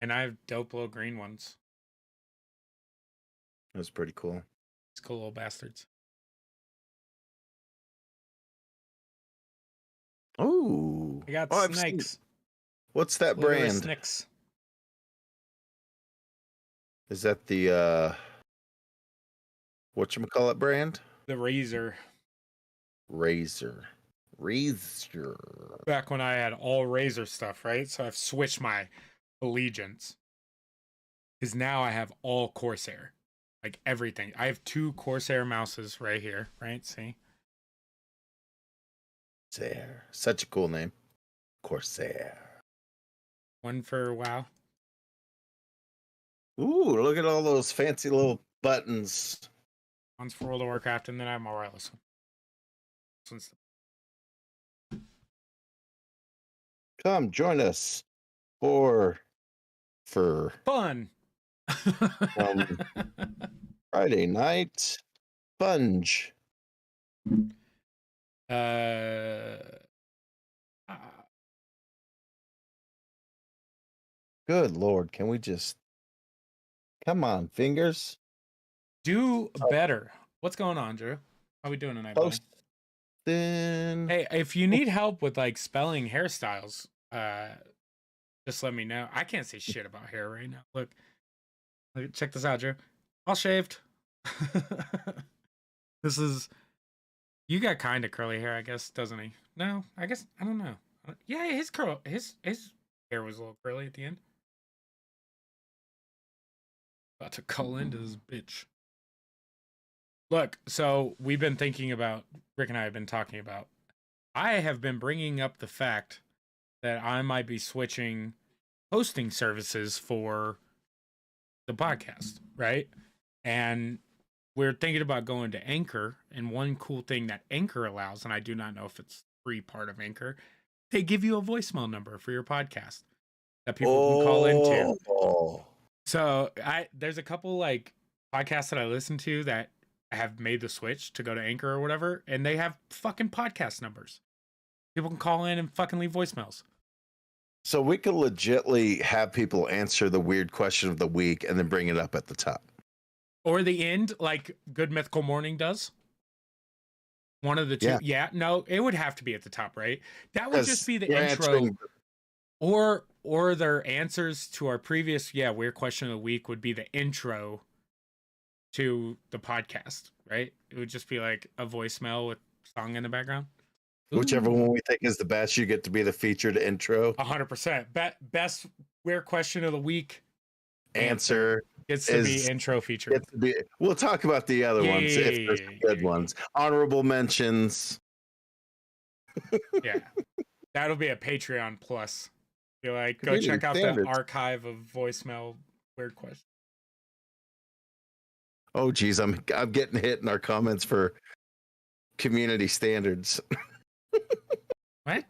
And I have dope little green ones. That's pretty cool. It's cool little bastards. Oh, I got I've seen. snakes. What's that Clitoris brand? snakes. Is that the whatchamacallit brand? The razor. Razor. Back when I had all razor stuff, right? So I've switched my allegiance. Because now I have all Corsair. Like everything. I have 2 Corsair mouses right here, right? See? Corsair. Such a cool name. Corsair. One for WoW. Ooh, look at all those fancy little buttons. One's for World of Warcraft, and then I have my wireless one. This one's Come join us for fun. Friday night Sponge. Good Lord, can we just come on, fingers? Do better. What's going on, Drew? How we doing tonight, buddy? Then Hey, if you need help with like spelling hairstyles, just let me know. I can't say shit about hair right now. Look, check this out, Drew. All shaved. This is you got kind of curly hair, I guess, doesn't he? No, I guess I don't know. Yeah, his hair was a little curly at the end. About to call into this bitch. Look, so we've been thinking about, Rick and I have been talking about, I have been bringing up the fact that I might be switching hosting services for the podcast, right? And we're thinking about going to Anchor, and one cool thing that Anchor allows, and I do not know if it's free part of Anchor, they give you a voicemail number for your podcast that people can call into. So there's a couple like podcasts that I listen to that have made the switch to go to Anchor or whatever, and they have fucking podcast numbers. People can call in and fucking leave voicemails. So we could legitly have people answer the weird question of the week and then bring it up at the top. Or the end, like Good Mythical Morning does. One of the two. Yeah, no, it would have to be at the top, right? That would just be the intro. Or their answers to our previous, weird question of the week would be the intro to the podcast, right? It would just be like a voicemail with song in the background. Whichever one we think is the best, you get to be the featured intro. 100%. Best weird question of the week answer gets to be intro featured. We'll talk about the other ones if there's good ones. Honorable mentions. Yeah. That'll be a Patreon plus. Be like, go check out the archive of voicemail weird questions. Oh geez, I'm getting hit in our comments for community standards. What?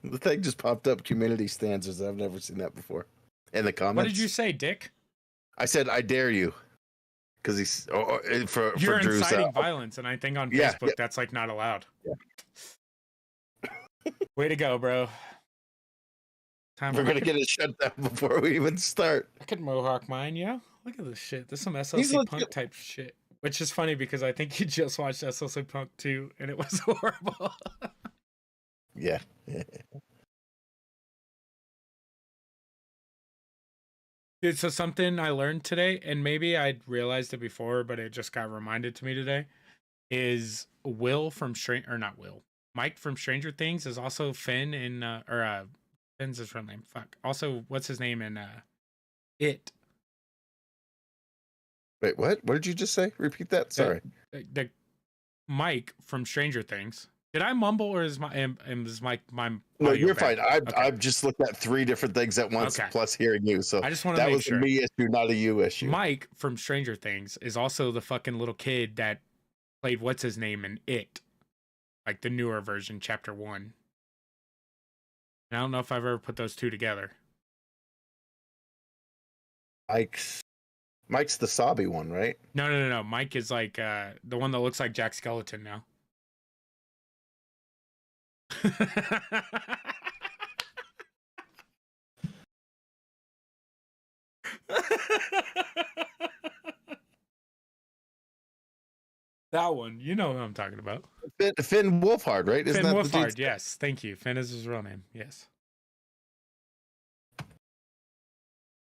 The thing just popped up, community standards. I've never seen that before. In the comments. What did you say, Dick? I said, I dare you. Because he's for You're Drew's inciting violence, and I think on Facebook that's like not allowed. Yeah. Way to go, bro. We're gonna get it shut down before we even start. I could mohawk mine, yeah. Look at this shit. This is some SLC Punk type shit. Which is funny because I think you just watched SLC Punk 2 and it was horrible. Yeah. Dude, so something I learned today, and maybe I'd realized it before, but it just got reminded to me today, is Mike from Stranger Things is also Finn in, Finn's his real name. Fuck. Also, what's his name in It? Wait, what? What did you just say? Repeat that. Sorry. The Mike from Stranger Things. Did I mumble, or is my No, you're fine. I've just looked at 3 different things at once, plus hearing you. So I just want to make sure. That was a me issue, not a you issue. Mike from Stranger Things is also the fucking little kid that played what's his name in It, like the newer version, Chapter 1. And I don't know if I've ever put those two together. Mike's the sobby one, right? No. Mike is like the one that looks like Jack Skeleton now. That one, you know who I'm talking about. Finn Wolfhard, right? Isn't Finn that the dude's Wolfhard, yes. Thank you. Finn is his real name. Yes.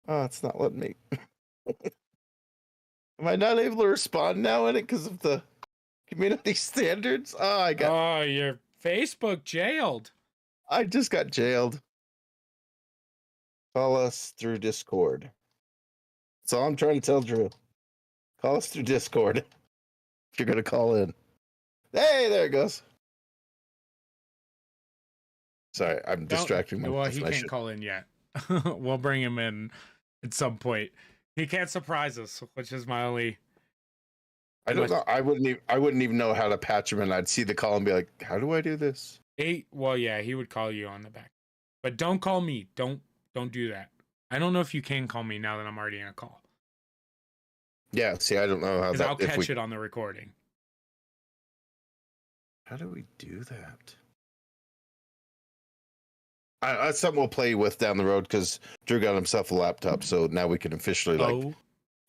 Oh, it's not letting me. Am I not able to respond now in it because of the community standards? Oh, your Facebook jailed. I just got jailed. Call us through Discord. That's all I'm trying to tell Drew. Call us through Discord if you're gonna call in. Hey, there it goes. Sorry, I'm distracting myself. Well, he can't call in yet. We'll bring him in at some point. He can't surprise us, which is my only. I don't know. I wouldn't even know how to patch him, and I'd see the call and be like, "How do I do this?" Well, yeah, he would call you on the back, but don't call me. Don't do that. I don't know if you can call me now that I'm already in a call. Yeah, see, I don't know how that. I'll catch it on the recording. How do we do that? That's something we'll play with down the road because Drew got himself a laptop, so now we can officially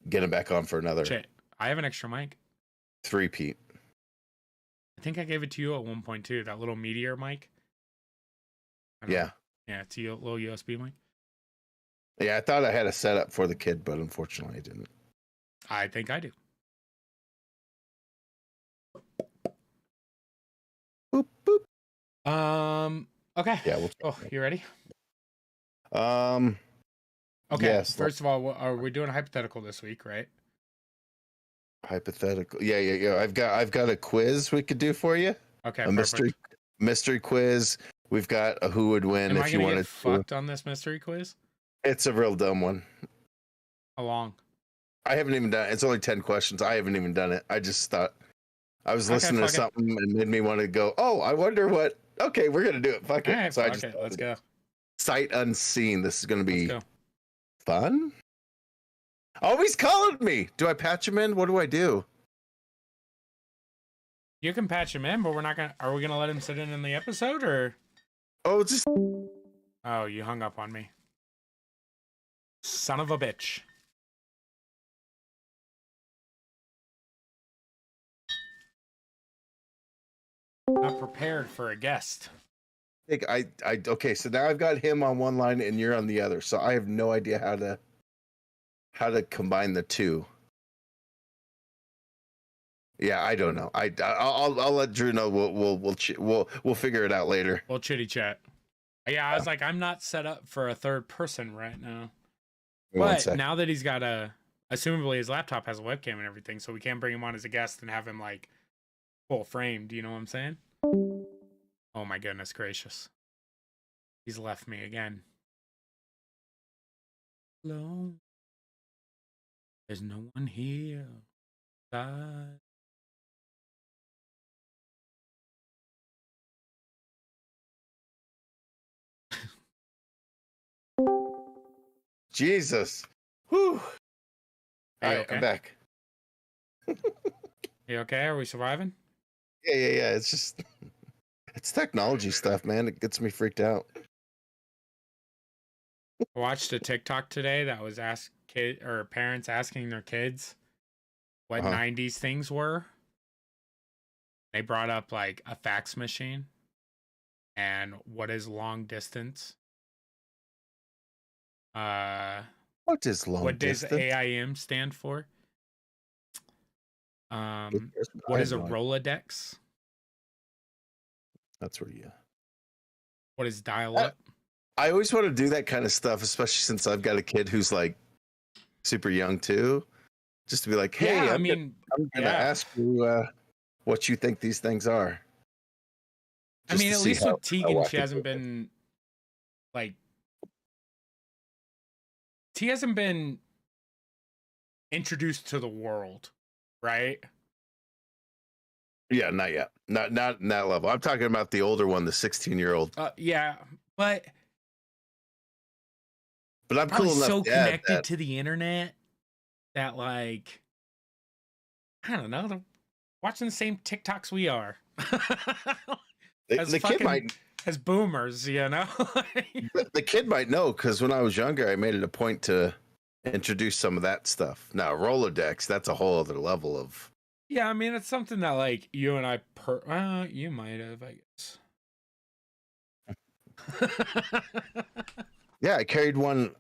get him back on for another. Shit. I have an extra mic. 3-peat. I think I gave it to you at 1.2. That little Meteor mic. Yeah. Yeah, it's a little USB mic. Yeah, I thought I had a setup for the kid, but unfortunately I didn't. I think I do. Boop boop. Okay. Yeah. You ready? Okay. Yes. First of all, are we doing a hypothetical this week, right? Hypothetical. Yeah. I've got a quiz we could do for you. Okay. A mystery quiz. We've got a who would win. If you want to fucked on this mystery quiz. It's a real dumb one. How long? I haven't even done it. It's only 10 questions. I haven't even done it. I just thought I was listening to something and made me want to go, oh, I wonder what. Okay, we're going to do it. Fuck it. So let's go. Sight unseen. This is going to be fun. Oh, he's calling me. Do I patch him in? What do I do? You can patch him in, but are we going to let him sit in the episode or? Oh, it's just. Oh, you hung up on me. Son of a bitch. Not prepared for a guest. Okay, so now I've got him on one line and you're on the other, so I have no idea how to combine the two. Yeah, I don't know. I'll let Drew know. We'll figure it out later. We'll chitty chat. Yeah, I was like, I'm not set up for a third person right now. But now that he's got assumably his laptop has a webcam and everything, so we can bring him on as a guest and have him like full framed. You know what I'm saying? Oh my goodness gracious. He's left me again. Alone. There's no one here. Jesus. Whew. All right, okay? I'm back. You okay? Are we surviving? Yeah. It's just it's technology stuff, man. It gets me freaked out. I watched a TikTok today that was parents asking their kids what 90s things were. They brought up like a fax machine and what is long distance. What is long distance? What does AIM stand for? What is a Rolodex? That's where you. What is dial-up? I always want to do that kind of stuff, especially since I've got a kid who's like super young too. Just to be like, hey, I'm gonna ask you what you think these things are. I mean, at least with Tegan, she hasn't been like. He hasn't been introduced to the world, right? Yeah, not yet. Not in that level. I'm talking about the older one, the 16-year-old. Yeah, but I'm cool enough. So connected to the internet that, like, I don't know, they're watching the same TikToks we are. The kid might. As boomers, you know. The kid might know because when I was younger, I made it a point to introduce some of that stuff. Now, Rolodex, that's a whole other level of. Yeah, I mean, it's something that like you and I you might have, I guess. Yeah, I carried one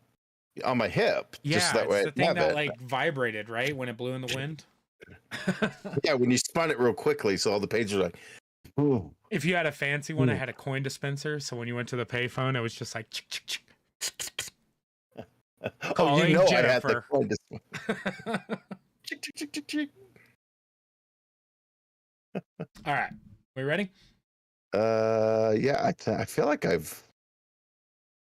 on my hip. Yeah, just that it's way the thing that like vibrated, right, when it blew in the wind. Yeah, when you spun it real quickly, so all the pages are like. Ooh. If you had a fancy one, it had a coin dispenser, so when you went to the payphone, it was just like. Oh, you know, Jennifer. I had the coin All right, we ready? Yeah, I feel like I've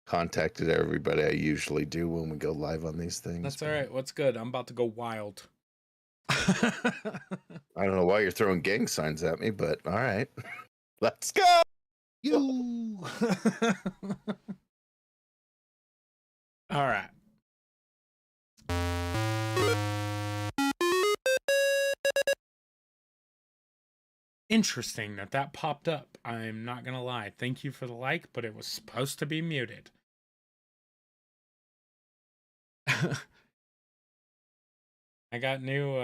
contacted everybody I usually do when we go live on these things. That's all right. What's good? I'm about to go wild. I don't know why you're throwing gang signs at me, but all right. Let's go. You. All right. Interesting that popped up. I'm not gonna lie. Thank you for the like, but it was supposed to be muted. I got new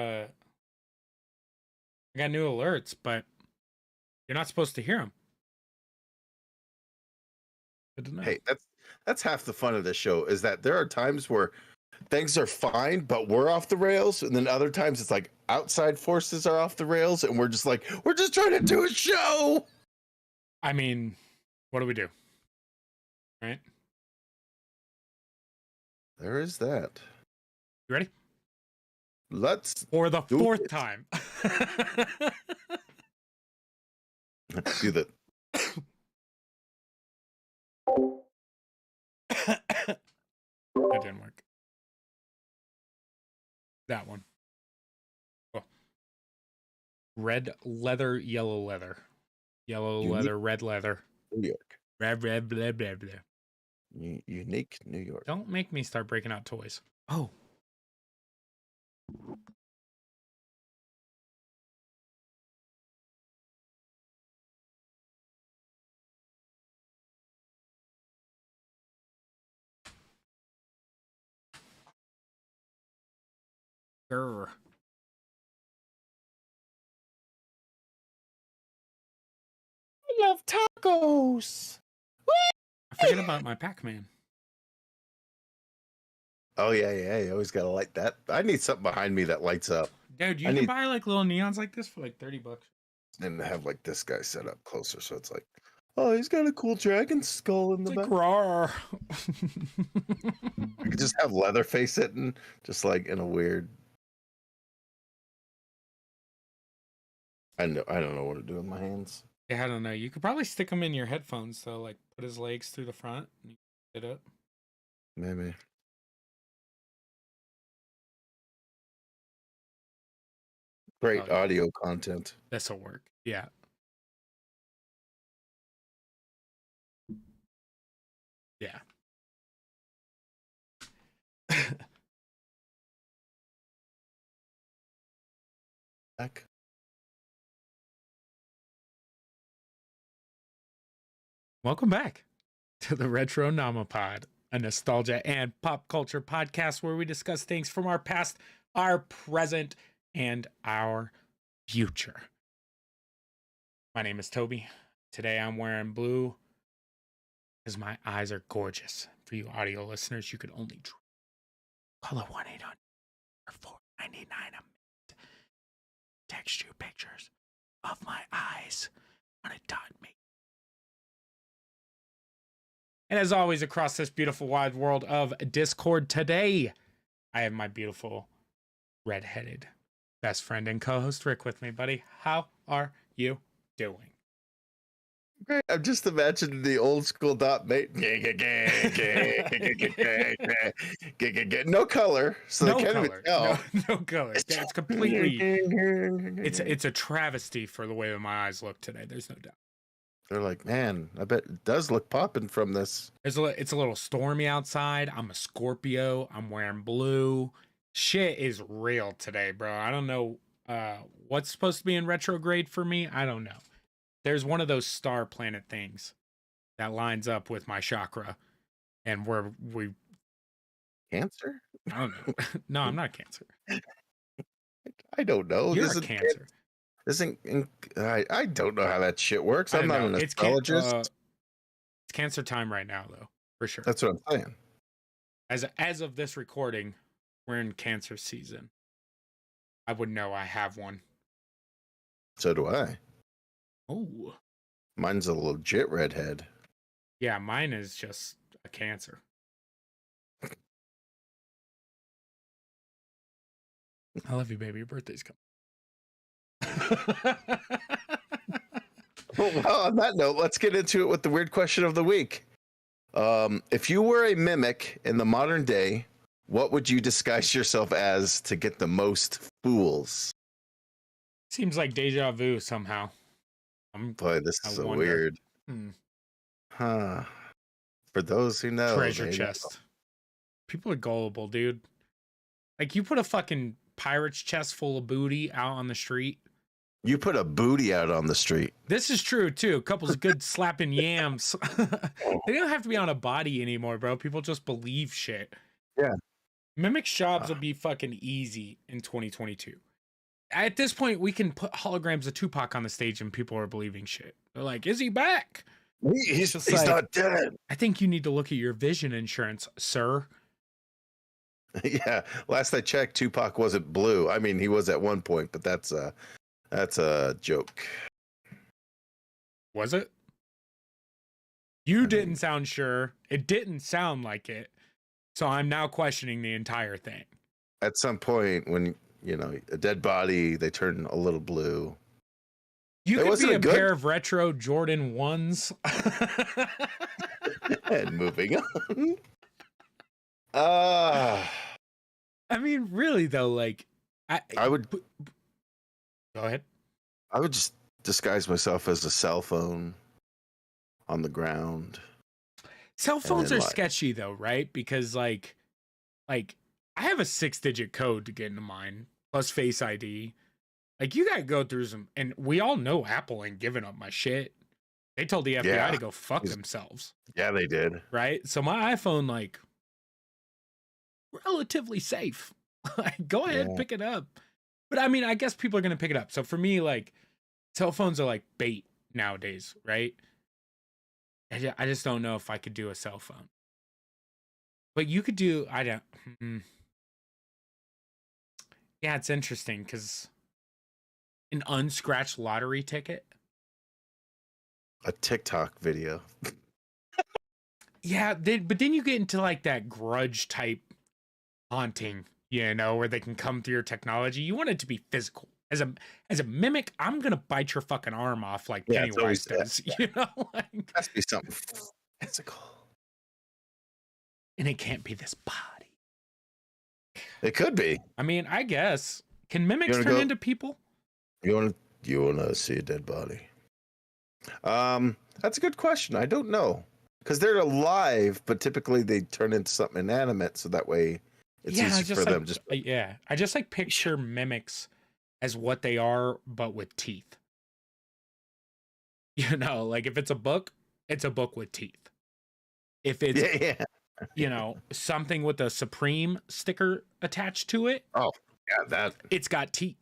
alerts, but you're not supposed to hear them. Good to know. Hey, that's half the fun of this show, is that there are times where things are fine, but we're off the rails, and then other times it's like outside forces are off the rails, and we're just trying to do a show. I mean, what do we do? Right? There is that. You ready? Let's for the fourth time. Let's do that. That didn't work. That one. Oh. Red leather, yellow leather. Yellow leather, red leather. New York. Red, blah, blah, blah. Unique New York. Don't make me start breaking out toys. Oh. Grr. I love tacos. I forget about my Pac-Man. Oh yeah. You always gotta light that. I need something behind me that lights up. Dude, you can buy like little neons like this for like $30. And have like this guy set up closer, so it's like, oh, he's got a cool dragon skull in the back. Rawr. I could just have Leatherface sitting, just like in a weird. I don't know what to do with my hands. Yeah, I don't know. You could probably stick him in your headphones, though. Like, put his legs through the front and get up. Maybe. Great audio content. This'll work. Yeah. Yeah. Back. Welcome back to the Retronomipod, a nostalgia and pop culture podcast where we discuss things from our past, our present, and our future. My name is Toby. Today I'm wearing blue because my eyes are gorgeous. For you audio listeners, you could only call it 1-800 or $4.99 a minute. Text you pictures of my eyes on a dot me. And as always, across this beautiful wide world of Discord today, I have my beautiful redheaded best friend and co-host Rick with me, buddy. How are you doing? Great. I'm just imagining the old school dot mate. No color, so no they can't color. even tell. No color. It's completely. It's a travesty for the way that my eyes look today. There's no doubt. They're like, man, I bet it does look popping from this. It's a little stormy outside. I'm a Scorpio. I'm wearing blue. Shit is real today, bro. I don't know what's supposed to be in retrograde for me. I don't know. There's one of those star planet things that lines up with my chakra, and Cancer? I don't know. No, I'm not cancer. I don't know. You're a cancer. I don't know how that shit works. I'm not an astrologist. It's cancer time right now, though, for sure. That's what I'm saying. As of this recording, we're in cancer season. I would know I have one. So do I. Oh. Mine's a legit redhead. Yeah, mine is just a cancer. I love you, baby. Your birthday's coming. Well, on that note, let's get into it with the weird question of the week. If you were a mimic in the modern day, what would you disguise yourself as to get the most fools? Seems like deja vu somehow. Boy, this is so weird. Huh. For those who know. Treasure chest. People are gullible, dude. Like, you put a fucking pirate's chest full of booty out on the street. You put a booty out on the street. This is true, too. A couple's good slapping yams. They don't have to be on a body anymore, bro. People just believe shit. Yeah. Mimic shops will be fucking easy in 2022. At this point, we can put holograms of Tupac on the stage and people are believing shit. They're like, is he back? He's not dead. I think you need to look at your vision insurance, sir. Yeah. Last I checked, Tupac wasn't blue. I mean, he was at one point, but that's a joke. Was it? You didn't sound sure. It didn't sound like it. So I'm now questioning the entire thing. At some point when, a dead body, they turn a little blue. You could be a pair of retro Jordan 1s. And moving on. I mean, really, though, like... I would... Go ahead. I would just disguise myself as a cell phone on the ground. Cell phones are sketchy, though, right? Because, like, I have a 6-digit code to get into mine, plus Face ID. Like, you gotta go through some... And we all know Apple ain't giving up my shit. They told the FBI to go fuck themselves. Yeah, they did. Right? So my iPhone, like, relatively safe. Go ahead, pick it up. But, I mean, I guess people are gonna pick it up. So for me, like, cell phones are like bait nowadays, right? I just don't know if I could do a cell phone. But you could do... Yeah, it's interesting, because... An unscratched lottery ticket. A TikTok video. Yeah, but then you get into like that grudge type haunting, where they can come through your technology. You want it to be physical. As a mimic, I'm gonna bite your fucking arm off like Pennywise does. Like, has to be something physical. And it can't be this body. It could be. I mean, I guess. Can mimics turn into people? You want to see a dead body? That's a good question. I don't know, because they're alive, but typically they turn into something inanimate, so that way it's easy for them. I just like picture mimics as what they are, but with teeth. Like if it's a book with teeth. If it's something with a Supreme sticker attached to it. Oh yeah, it's got teeth.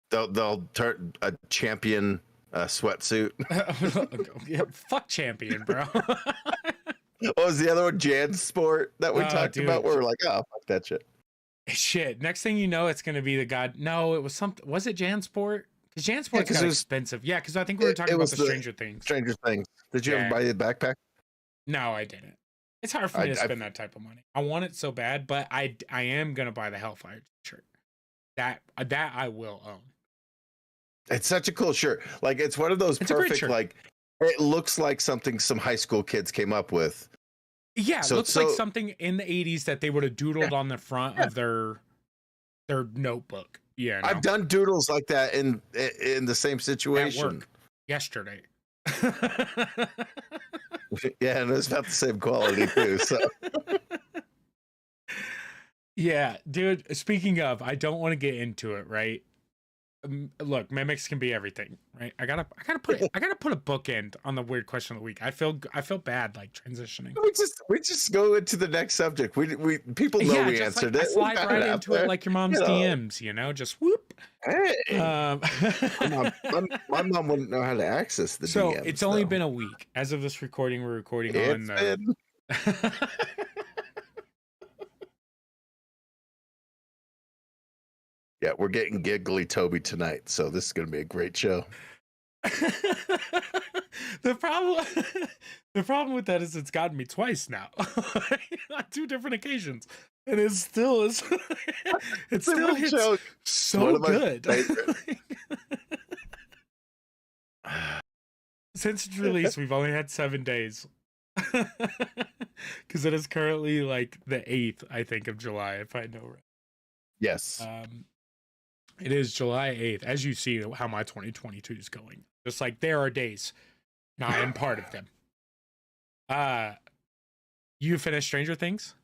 They'll turn a champion sweatsuit. Yeah, fuck champion, bro. What was the other one? JanSport that we talked about? Where we're like, oh, fuck that shit. Shit. Next thing you know, it's gonna be the god. No, it was something. Was it JanSport? Because JanSport's got expensive. Yeah, because I think we were talking about the Stranger Things. Stranger Things. Did you ever buy the backpack? No, I didn't. It's hard for me to spend that type of money. I want it so bad, but I am gonna buy the Hellfire shirt. That I will own. It's such a cool shirt. Like, it's one of those perfect, like, it looks like something some high school kids came up with. Yeah, it looks like something in the 80s that they would have doodled on the front of their notebook. Yeah, I've done doodles like that in the same situation. At work yesterday. Yeah, and it's about the same quality too. So. Yeah, dude. Speaking of, I don't want to get into it, right? look, mimics can be everything, right? I gotta put a bookend on the weird question of the week. I feel bad like transitioning. We just go into the next subject. We people know we answered it. I slide right into it like your mom's DMs, you know, just whoop. Hey, my mom wouldn't know how to access the so DMs. It's only been a week as of this recording. We're recording on. Yeah, we're getting giggly Toby tonight, so this is going to be a great show. The problem with that is it's gotten me twice now on 2 different occasions, and it still is. It still hits so good. Since its release, we've only had 7 days, because it is currently like the 8th, I think, of July, if I know right. Yes. It is July 8th, as you see how my 2022 is going. Just like there are days, and I am part of them. You finished Stranger Things?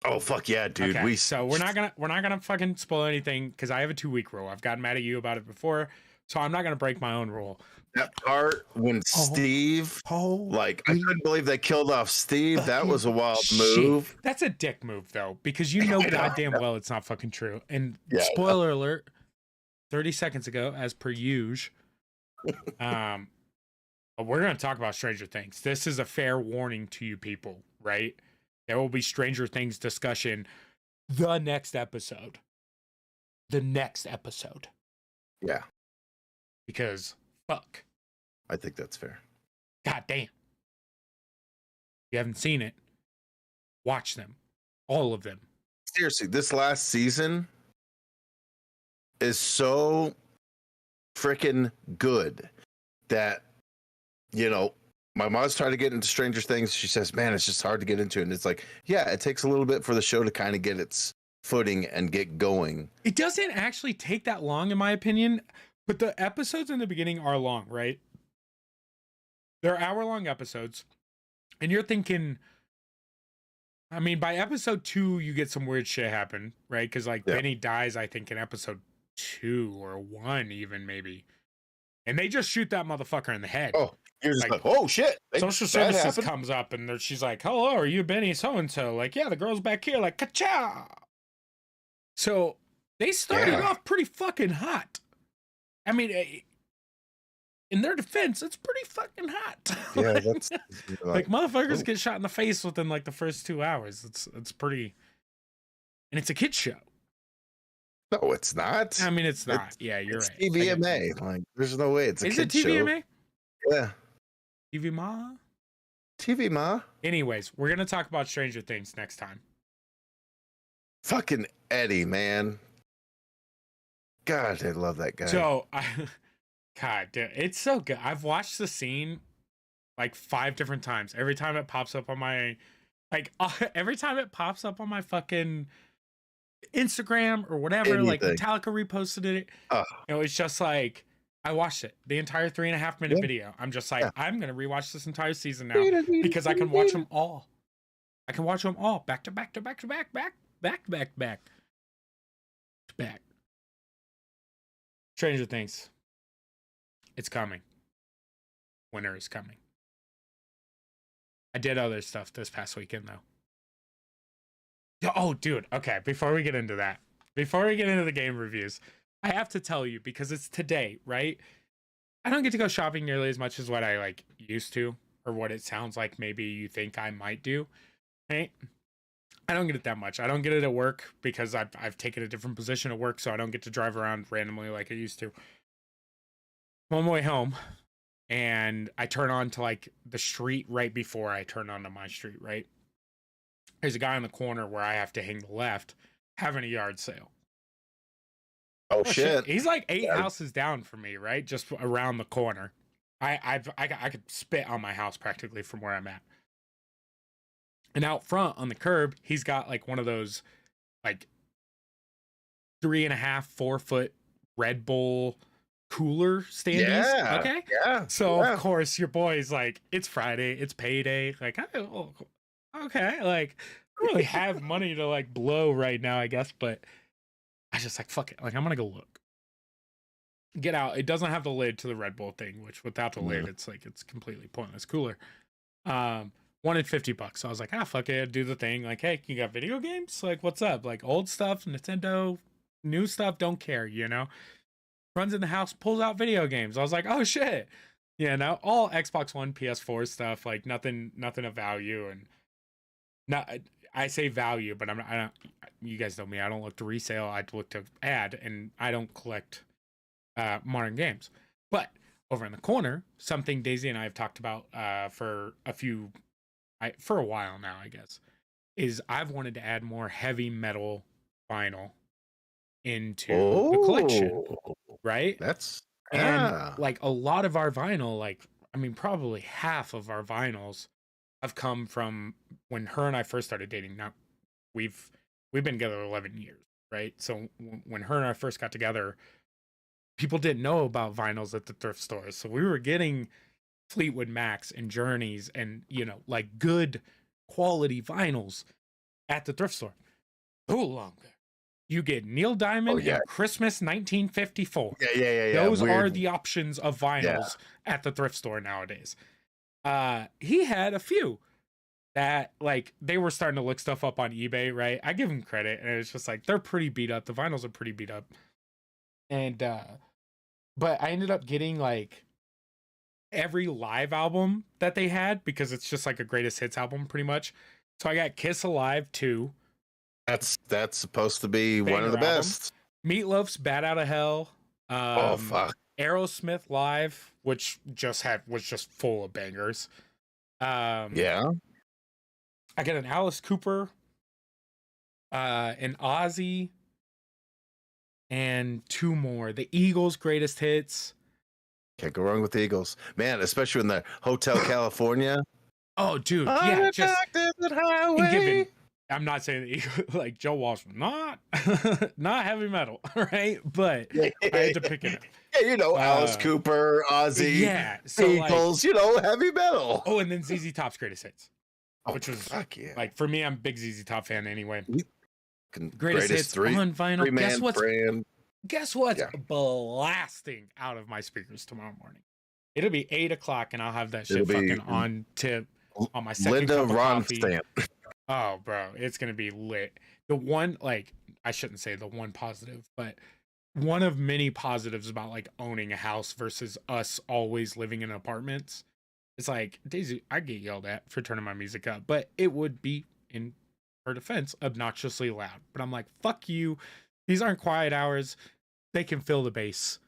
Oh fuck yeah, dude. Okay, so we're not gonna fucking spoil anything because I have a 2-week rule. I've gotten mad at you about it before, so I'm not gonna break my own rule. That part when Steve, I couldn't believe they killed off Steve. That was a wild move. That's a dick move though, because you know goddamn well it's not fucking true. And spoiler alert, 30 seconds ago, as per usual, we're gonna talk about Stranger Things. This is a fair warning to you people, right? There will be Stranger Things discussion the next episode. Yeah. Because fuck. I think that's fair. God damn. If you haven't seen it, watch them. All of them. Seriously, this last season is so freaking good that, you know, my mom's trying to get into Stranger Things. She says, man, it's just hard to get into it. And it's like, yeah, it takes a little bit for the show to kind of get its footing and get going. It doesn't actually take that long, in my opinion, but the episodes in the beginning are long, right? They're hour-long episodes. And you're thinking, I mean, by episode 2, you get some weird shit happen, right? Because, like, Benny dies, I think, in episode 2 or 1 even, maybe. And they just shoot that motherfucker in the head. Oh, you're just like oh, shit. Social services comes up, and she's like, hello, are you Benny so-and-so? Like, yeah, the girl's back here. Like, ka-chow! So, they started off pretty fucking hot. I mean, in their defense, it's pretty fucking hot. Yeah, that's like motherfuckers get shot in the face within like the first 2 hours. It's pretty, and it's a kid's show. No, it's not. I mean, it's not. Yeah, you're right. TVMA. Like, there's no way it's a kid's show. Is it TVMA? Yeah. TV Ma. TV Ma. Anyways, we're gonna talk about Stranger Things next time. Fucking Eddie, man. God, I love that guy. So, God, dude, it's so good. I've watched the scene like 5 different times. Every time it pops up on my, every time it pops up on my fucking Instagram or whatever, like Metallica reposted it. You know, it's just like I watched it, the entire 3.5-minute video. I'm just like, I'm gonna rewatch this entire season now because I can watch them all. I can watch them all back to back to back to back, back to back. Stranger Things. It's coming. Winter is coming. I did other stuff this past weekend, though. Oh, dude. Okay, before we get into that, before we get into the game reviews, I have to tell you, because it's today, right? I don't get to go shopping nearly as much as what I, like, used to, or what it sounds like maybe you think I might do, right? I don't get it that much. I don't get it at work because I've taken a different position at work, so I don't get to drive around randomly like I used to. I'm on my way home, and I turn on to like the street right before I turn onto my street, right? There's a guy in the corner where I have to hang the left having a yard sale. Oh shit. He's like 8 houses down from me, right? Just around the corner. I could spit on my house practically from where I'm at. And out front on the curb, he's got like one of those like 3.5, 4 foot Red Bull cooler standees. Yeah. Okay. Yeah. So of course your boy's like, it's Friday, it's payday. Like, okay, like I don't really have money to like blow right now, I guess, but I just like fuck it. Like I'm gonna go look. get out. It doesn't have the lid to the Red Bull thing, which without the lid, it's completely pointless cooler. Wanted $50. So I was like, fuck it, do the thing. Like, hey, you got video games? Like, what's up? Like old stuff, Nintendo, new stuff, don't care, Runs in the house, pulls out video games. I was like, oh shit. All Xbox One, PS4 stuff, like nothing of value. And not, I say value, but I don't, you guys know me. I don't look to resale. I look to add, and I don't collect modern games. But over in the corner, something Daisy and I have talked about for a while now, I guess, is I've wanted to add more heavy metal vinyl into the collection, right? And like a lot of our vinyl, probably half of our vinyls have come from when her and I first started dating. Now we've been together 11 years, right? So when her and I first got together, people didn't know about vinyls at the thrift stores. So we were getting Fleetwood Macs and Journeys and, like good quality vinyls at the thrift store. No longer. You get Neil Diamond and Christmas 1954. Yeah. Those are the options of vinyls at the thrift store nowadays. He had a few that, like, they were starting to look stuff up on eBay, right? I give him credit, and it's just like, they're pretty beat up. The vinyls are pretty beat up. And, but I ended up getting, like, every live album that they had, because it's just like a greatest hits album, pretty much. So I got Kiss Alive 2. That's supposed to be one of the best. Meatloaf's Bat Out of Hell. Fuck. Aerosmith Live, which was just full of bangers. I got an Alice Cooper, an Ozzy, and two more. The Eagles' greatest hits. Can't go wrong with the Eagles, man. Especially in the Hotel California. Oh, dude, yeah. Just given. I'm not saying the Eagles, like Joe Walsh, not heavy metal, right? But I had to pick it up. Yeah, Alice Cooper, Ozzy, Eagles, heavy metal. Oh, and then ZZ Top's greatest hits, which was like, for me, I'm a big ZZ Top fan anyway. Greatest hits on vinyl. Guess what's blasting out of my speakers tomorrow morning? It'll be 8:00, and I'll have that shit fucking on my second Linda cup of coffee. Ronstadt. Oh, bro, it's gonna be lit. The one, like, I shouldn't say the one positive, but one of many positives about like owning a house versus us always living in apartments. It's like, Daisy, I get yelled at for turning my music up, but it would be, in her defense, obnoxiously loud. But I'm like, fuck you. These aren't quiet hours. They can fill the bass,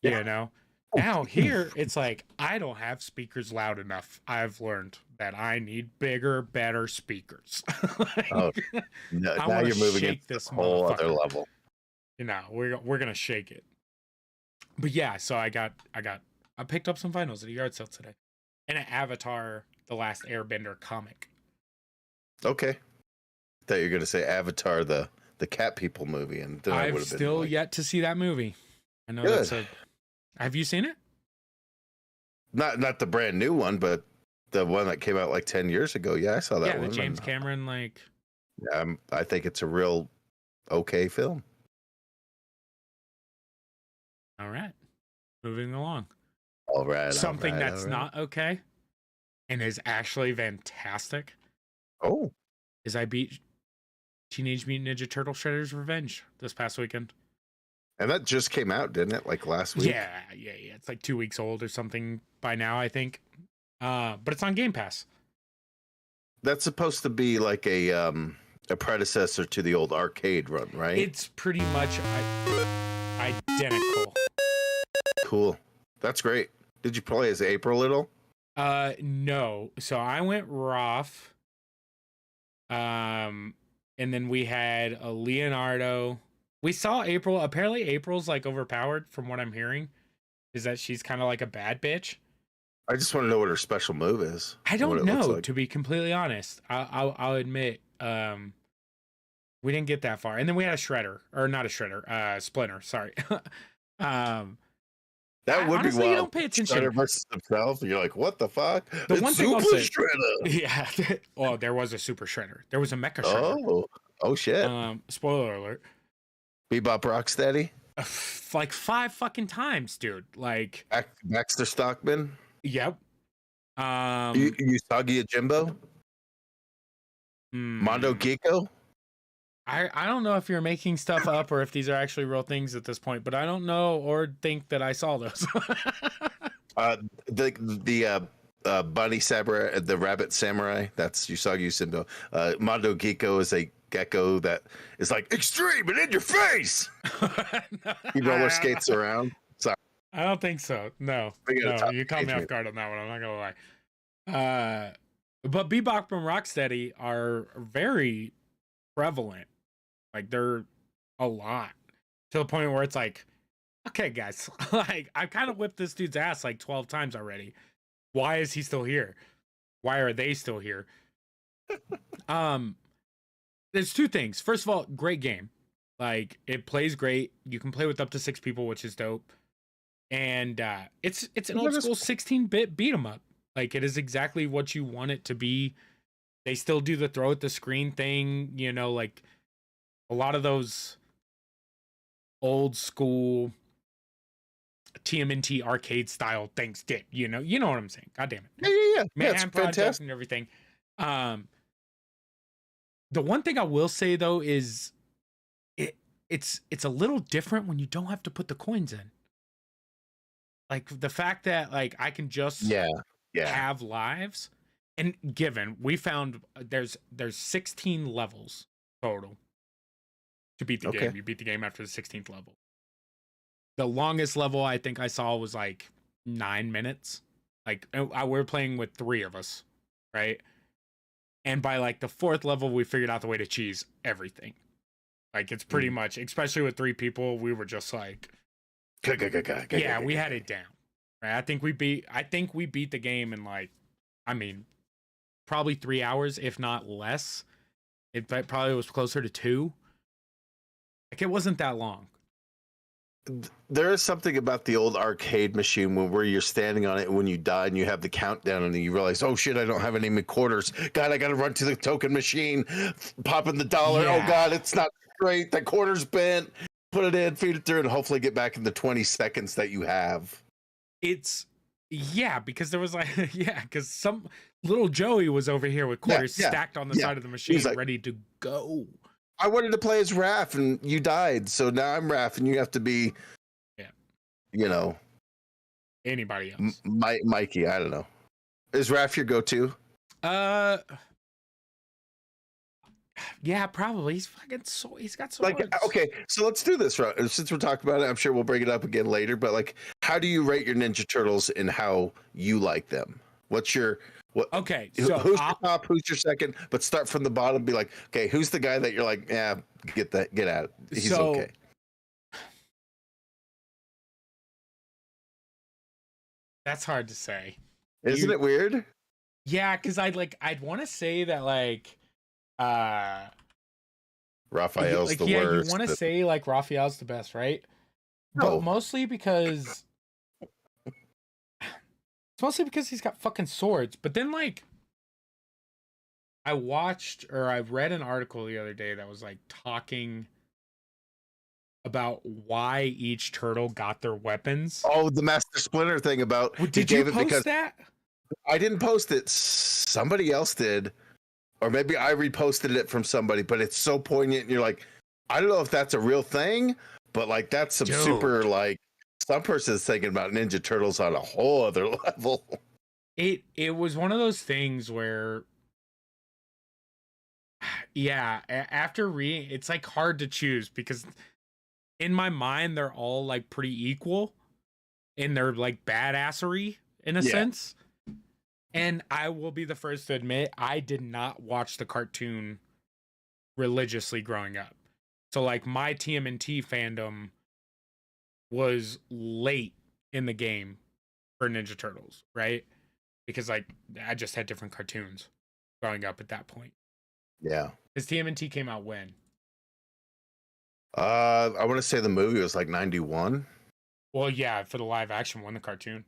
Now here, it's like, I don't have speakers loud enough. I've learned that I need bigger, better speakers. Now you're moving it this whole other level. We're gonna shake it. But yeah, so I picked up some vinyls at a yard sale today, and an Avatar: The Last Airbender comic. Okay, thought you were gonna say Avatar the Cat People movie, and then I've still yet to see that movie. I know that's a. Have you seen it? Not the brand new one, but the one that came out like 10 years ago. Yeah, I saw that one. Yeah, the James Cameron, like. Yeah, I think it's a real okay film. All right. Moving along. All right. Something that's not okay and is actually fantastic. Oh. Is I beat Teenage Mutant Ninja Turtle Shredder's Revenge this past weekend. And that just came out, didn't it? Like last week? Yeah. It's like 2 weeks old or something by now, I think. But it's on Game Pass. That's supposed to be like a predecessor to the old arcade run, right? It's pretty much identical. Cool. That's great. Did you play as April at all? No. So I went Roth. And then we had a Leonardo. We saw April. Apparently April's like overpowered from what I'm hearing. Is that she's kind of like a bad bitch. I just want to know what her special move is. I don't know, like. To be completely honest. I'll admit, we didn't get that far. And then we had a Shredder. Or not a Shredder, Splinter, sorry. That would honestly, be wild. You don't pay attention. Shredder versus himself. You're like, what the fuck? The one thing I'll say, Shredder. Yeah. Oh, there was a Super Shredder. There was a Mecha Shredder. Oh shit. Spoiler alert. Bebop Rocksteady? like 5 fucking times, dude. Like Baxter Stockman. Yep. Usagi Yojimbo. Mondo Geeko. I don't know if you're making stuff up or if these are actually real things at this point, but I don't know or think that I saw those. The bunny samurai, the rabbit samurai. That's Usagi Yojimbo. Mondo Geeko is a gecko that is like extreme and in your face. He roller skates around. Sorry, I don't think so. No, you caught me off guard on that one. I'm not gonna lie. But Bebop and Rocksteady are very prevalent. Like they're a lot to the point where it's like, okay, guys, like I've kind of whipped this dude's ass like 12 times already. Why is he still here? Why are they still here? There's 2 things. First of all, great game. Like it plays great. You can play with up to 6 people, which is dope. And it's an old school 16-bit beat 'em up. Like it is exactly what you want it to be. They still do the throw at the screen thing, you know, like a lot of those old school TMNT arcade style things did, you know what I'm saying? God damn it. Yeah. Man, it's fantastic and everything. The one thing I will say though is it's a little different when you don't have to put the coins in. Like the fact that like I can just have lives, and given we found there's 16 levels total to beat the game. You beat the game after the 16th level. The longest level I think I saw was like 9 minutes. Like we're playing with 3 of us, right? And by like the 4th level, we figured out the way to cheese everything. Like it's pretty much, especially with 3 people, we were just like, yeah, we had it down. Right? I think we beat the game in like, I mean, probably 3 hours, if not less. It probably was closer to 2. Like it wasn't that long. There is something about the old arcade machine where you're standing on it when you die and you have the countdown and you realize, oh shit, I don't have any quarters. God, I got to run to the token machine, pop in the dollar. Yeah. Oh God, it's not straight. The quarter's bent. Put it in, feed it through, and hopefully get back in the 20 seconds that you have. Because there was like, because some little Joey was over here with quarters stacked on the side of the machine, like, ready to go. I wanted to play as Raph and you died, so now I'm Raph and you have to be, you know, anybody else. Mikey, I don't know. Is Raph your go-to? Yeah, probably. He's fucking he's got swords. Like, okay, so let's do this, right? Since we're talking about it, I'm sure we'll bring it up again later, but like, how do you rate your Ninja Turtles and how you like them? Okay, so who's your top, who's your second? But start from the bottom, be like, okay, who's the guy that you're like, yeah, get out. He's okay. That's hard to say. Isn't it weird? Yeah, because I'd want to say that like Raphael's the worst. You want to say like Raphael's the best, right? No. But mostly because he's got fucking swords. But then like I read an article the other day that was like talking about why each turtle got their weapons. Oh, the Master Splinter thing about did you post that? I didn't post it. Somebody else did. Or maybe I reposted it from somebody, but it's so poignant. And you're like, I don't know if that's a real thing, but like that's some super like some person's thinking about Ninja Turtles on a whole other level. It was one of those things where, after reading, it's like hard to choose because in my mind they're all like pretty equal in their like badassery in a sense. And I will be the first to admit, I did not watch the cartoon religiously growing up. So, like, my TMNT fandom was late in the game for Ninja Turtles, right? Because, like, I just had different cartoons growing up at that point. Yeah. Because TMNT came out when? I want to say the movie was like 91. Well, yeah, for the live action one, the cartoon.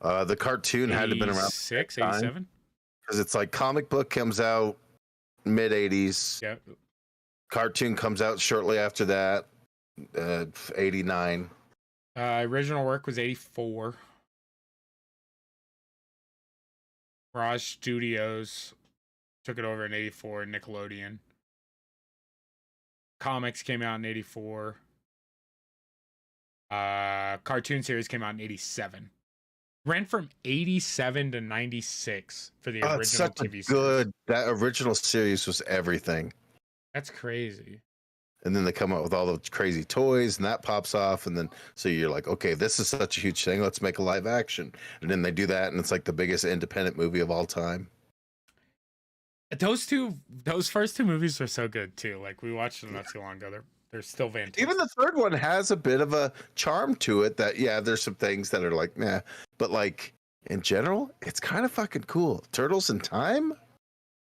The cartoon had to have been around 86, 87? Because it's like comic book comes out mid 80s. Yep. Cartoon comes out shortly after that. 89. Original work was 84. Mirage Studios took it over in 84. Nickelodeon. Comics came out in 84. Cartoon series came out in 87. Ran from 87 to 96 for the original such TV series. Good. That original series was everything. That's crazy. And then they come out with all the crazy toys, and that pops off, and then so you're like, okay, this is such a huge thing. Let's make a live action, and then they do that, and it's like the biggest independent movie of all time. Those first two movies were so good too. Like we watched them not too long ago. They're still fantastic. Even the third one has a bit of a charm to it. That there's some things that are like, nah, but like in general, it's kind of fucking cool. Turtles in Time.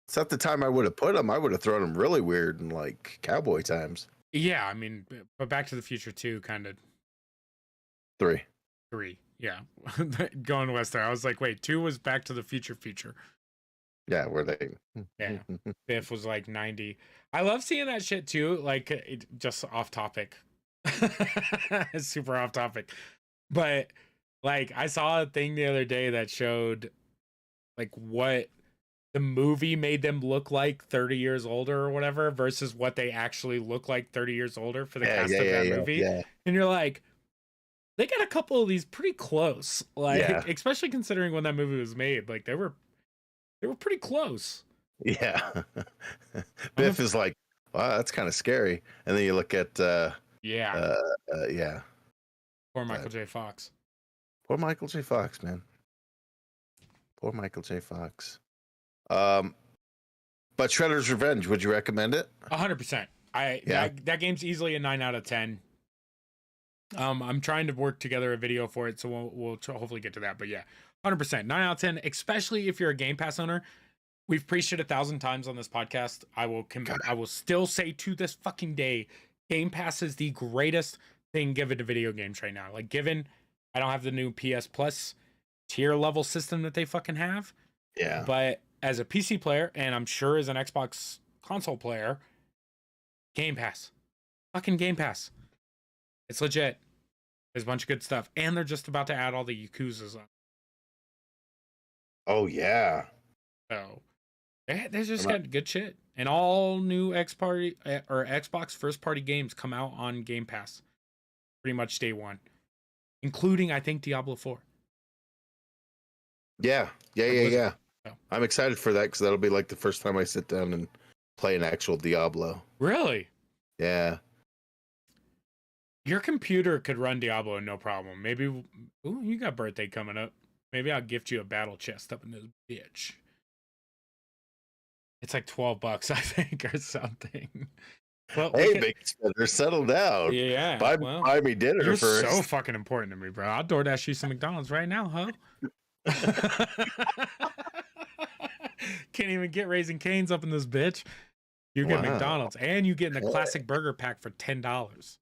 It's not the time I would have put them. I would have thrown them really weird and like cowboy times. Yeah, I mean, but Back to the Future 2 kind of 3. Yeah, going west there. I was like, wait, 2 was Back to the Future. Yeah, where they? Yeah, Biff was like 90. I love seeing that shit too. Like, just off topic, super off topic, but like I saw a thing the other day that showed like what the movie made them look like 30 years older or whatever versus what they actually look like 30 years older for the cast of that movie. Yeah. And you're like, they got a couple of these pretty close, like especially considering when that movie was made. Like they were pretty close. Yeah. Biff is like, wow, that's kind of scary. And then you look at Poor Michael J. Fox. Poor Michael J. Fox, man. Poor Michael J. Fox. But Shredder's Revenge, would you recommend it? 100%. That game's easily a 9 out of 10. I'm trying to work together a video for it, so we'll hopefully get to that. But yeah, 100%, 9 out of 10. Especially if you're a Game Pass owner. We've preached it 1,000 times on this podcast. I will still say to this fucking day, Game Pass is the greatest thing given to video games right now. Like, given I don't have the new PS Plus tier level system that they fucking have. Yeah. But as a PC player, and I'm sure as an Xbox console player, Game Pass. Fucking Game Pass. It's legit. There's a bunch of good stuff. And they're just about to add all the Yakuzas on. Oh, yeah. So, they just got good shit. And all new Xbox first-party games come out on Game Pass. Pretty much day one. Including, I think, Diablo 4. Yeah. I'm excited for that because that'll be like the first time I sit down and play an actual Diablo. Really? Yeah. Your computer could run Diablo no problem. Maybe, ooh, you got birthday coming up. Maybe I'll gift you a battle chest up in this bitch. It's like $12, I think, or something. Well, hey, big spender, settle down. Yeah. Buy me dinner you're first. You're so fucking important to me, bro. I'll DoorDash you some McDonald's right now, huh? Can't even get Raising Cane's up in this bitch. You get McDonald's, and you get the classic burger pack for $10.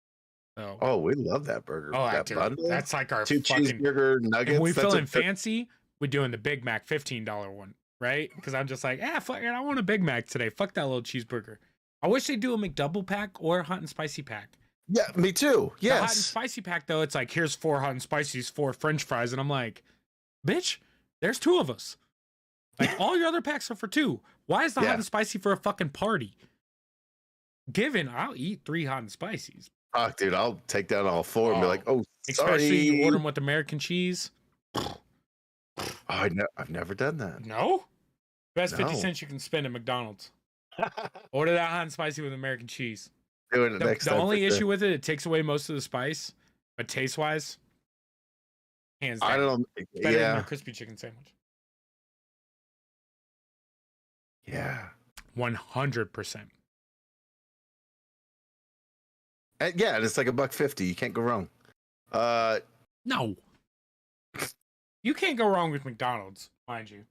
So, oh, we love that burger. Oh, that dude, bundle. that's like our 2 cheeseburger nuggets. And we feeling fancy. We're doing the Big Mac $15 one, right? Because I'm just like, fuck it, I want a Big Mac today. Fuck that little cheeseburger. I wish they'd do a McDouble pack or a hot and spicy pack. Yeah, me too. Yes. The hot and spicy pack though, it's like here's 4 hot and spicies, 4 French fries, and I'm like, bitch, there's 2 of us. Like all your other packs are for 2. Why is the hot and spicy for a fucking party? Given I'll eat 3 hot and spicies. Fuck, dude, I'll take down all 4 and be like, oh, sorry. Especially you order them with American cheese. Oh, I've never done that. No? Best 50 cents you can spend at McDonald's. Order that hot and spicy with American cheese. Doing it next time. The only issue with it takes away most of the spice, but taste-wise, hands down. I don't know. It's better than a crispy chicken sandwich. Yeah. 100%. Yeah, and it's like $1.50. You can't go wrong. No. You can't go wrong with McDonald's, mind you.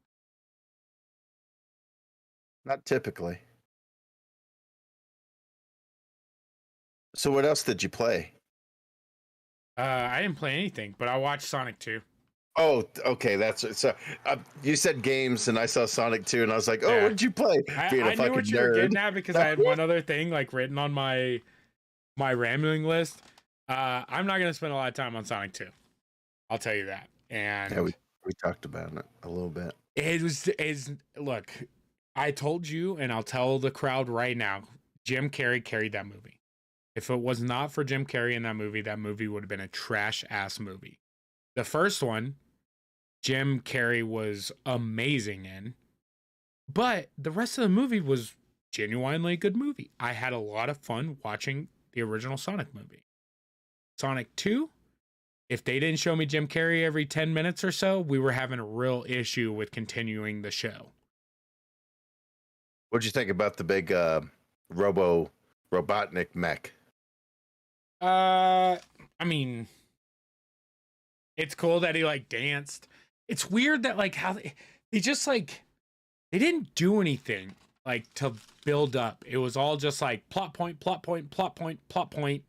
Not typically. So what else did you play? I didn't play anything, but I watched Sonic 2. Oh, okay. That's so. You said games, and I saw Sonic 2, and I was like, "Oh, what did you play?" I knew what you were getting at because I had one other thing like written on my my rambling list, I'm not gonna spend a lot of time on Sonic 2. I'll tell you that. And yeah, we talked about it a little bit. Look, I told you, and I'll tell the crowd right now, Jim Carrey carried that movie. If it was not for Jim Carrey in that movie would have been a trash ass movie. The first one, Jim Carrey was amazing in, but the rest of the movie was genuinely a good movie. I had a lot of fun watching the original Sonic movie. Sonic 2, if they didn't show me Jim Carrey every 10 minutes or so, we were having a real issue with continuing the show. What'd you think about the big Robotnik mech? I mean, it's cool that he like danced. It's weird that like how they just like they didn't do anything like to build up. It was all just like plot point, plot point, plot point, plot point.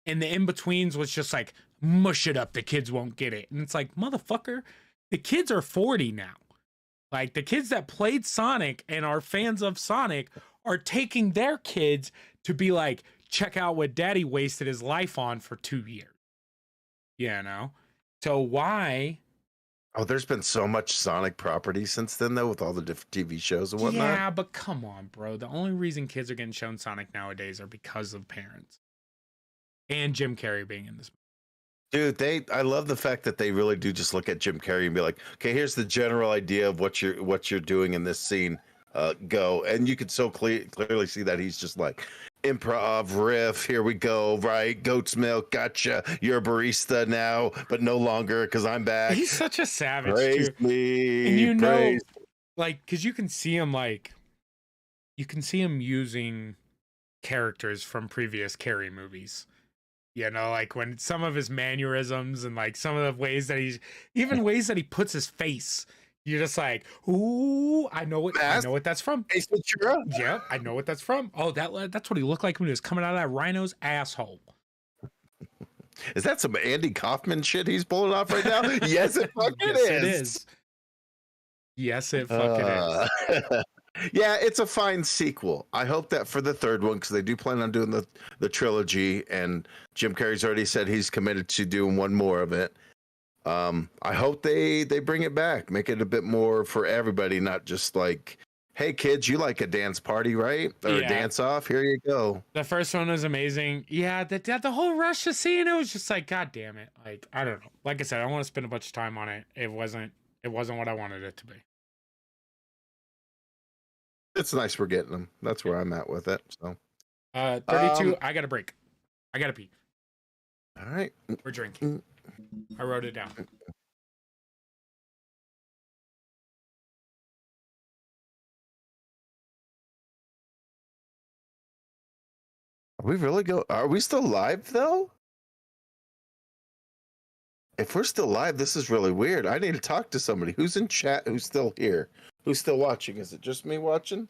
And the in-betweens was just like mush it up, the kids won't get it. And it's like, motherfucker, the kids are 40 now. Like the kids that played Sonic and are fans of Sonic are taking their kids to be like, check out what daddy wasted his life on for 2 years. You know? So why? Oh, there's been so much Sonic property since then, though, with all the different TV shows and whatnot. Yeah, but come on, bro. The only reason kids are getting shown Sonic nowadays are because of parents. And Jim Carrey being in this movie. Dude, I love the fact that they really do just look at Jim Carrey and be like, okay, here's the general idea of what you're doing in this scene. Go. And you could so clearly see that he's just like, improv riff, here we go, right? Goat's milk, gotcha. You're a barista now, but no longer because I'm back. He's such a savage, praise too. Me, and you praise know, like, because you can see him using characters from previous Carrey movies. You know, like when some of his mannerisms and like some of the ways that ways that he puts his face. You're just like, ooh, I know what that's from. Ace Ventura? Yeah, I know what that's from. Oh, that's what he looked like when he was coming out of that rhino's asshole. Is that some Andy Kaufman shit he's pulling off right now? Yes, it fucking is. Yes, it fucking is. Yeah, it's a fine sequel. I hope that for the third one, because they do plan on doing the trilogy, and Jim Carrey's already said he's committed to doing one more of it. I hope they bring it back, make it a bit more for everybody, not just like, hey kids, you like a dance party, right? Or a dance off, here you go. The first one was amazing. Yeah, the whole rush to seeing it was just like, god damn it. Like, I don't know. Like I said, I want to spend a bunch of time on it. It wasn't what I wanted it to be. It's nice we're getting them. That's where I'm at with it. So 32, I got a break. I gotta pee. All right. We're drinking. I wrote it down. Are we still live though? If we're still live, this is really weird. I need to talk to somebody who's in chat, who's still here, who's still watching. Is it just me watching?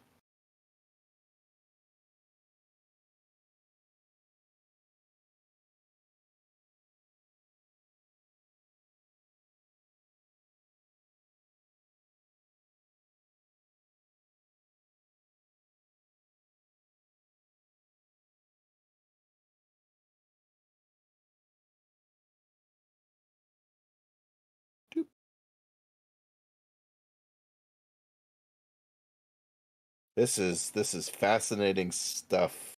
This is fascinating stuff.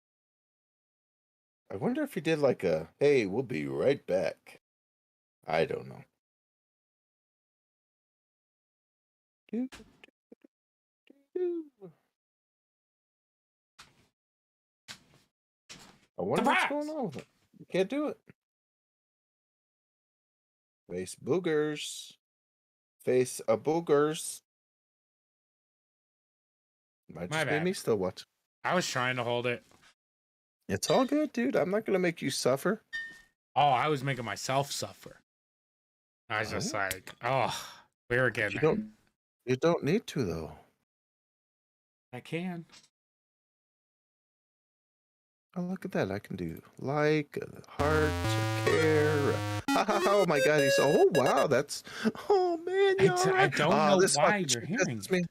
I wonder if he did like a, hey, we'll be right back. I don't know. I wonder what's going on with it. You can't do it. Face boogers. Face a boogers. Might just be me still watching. I was trying to hold it. It's all good, dude. I'm not gonna make you suffer. Oh, I was making myself suffer. I was just like, oh, we're getting. You don't need to though. I can. Oh, look at that. I can do like, heart, care. Oh my god, he's wow, that's man. I don't know why you're hearing me.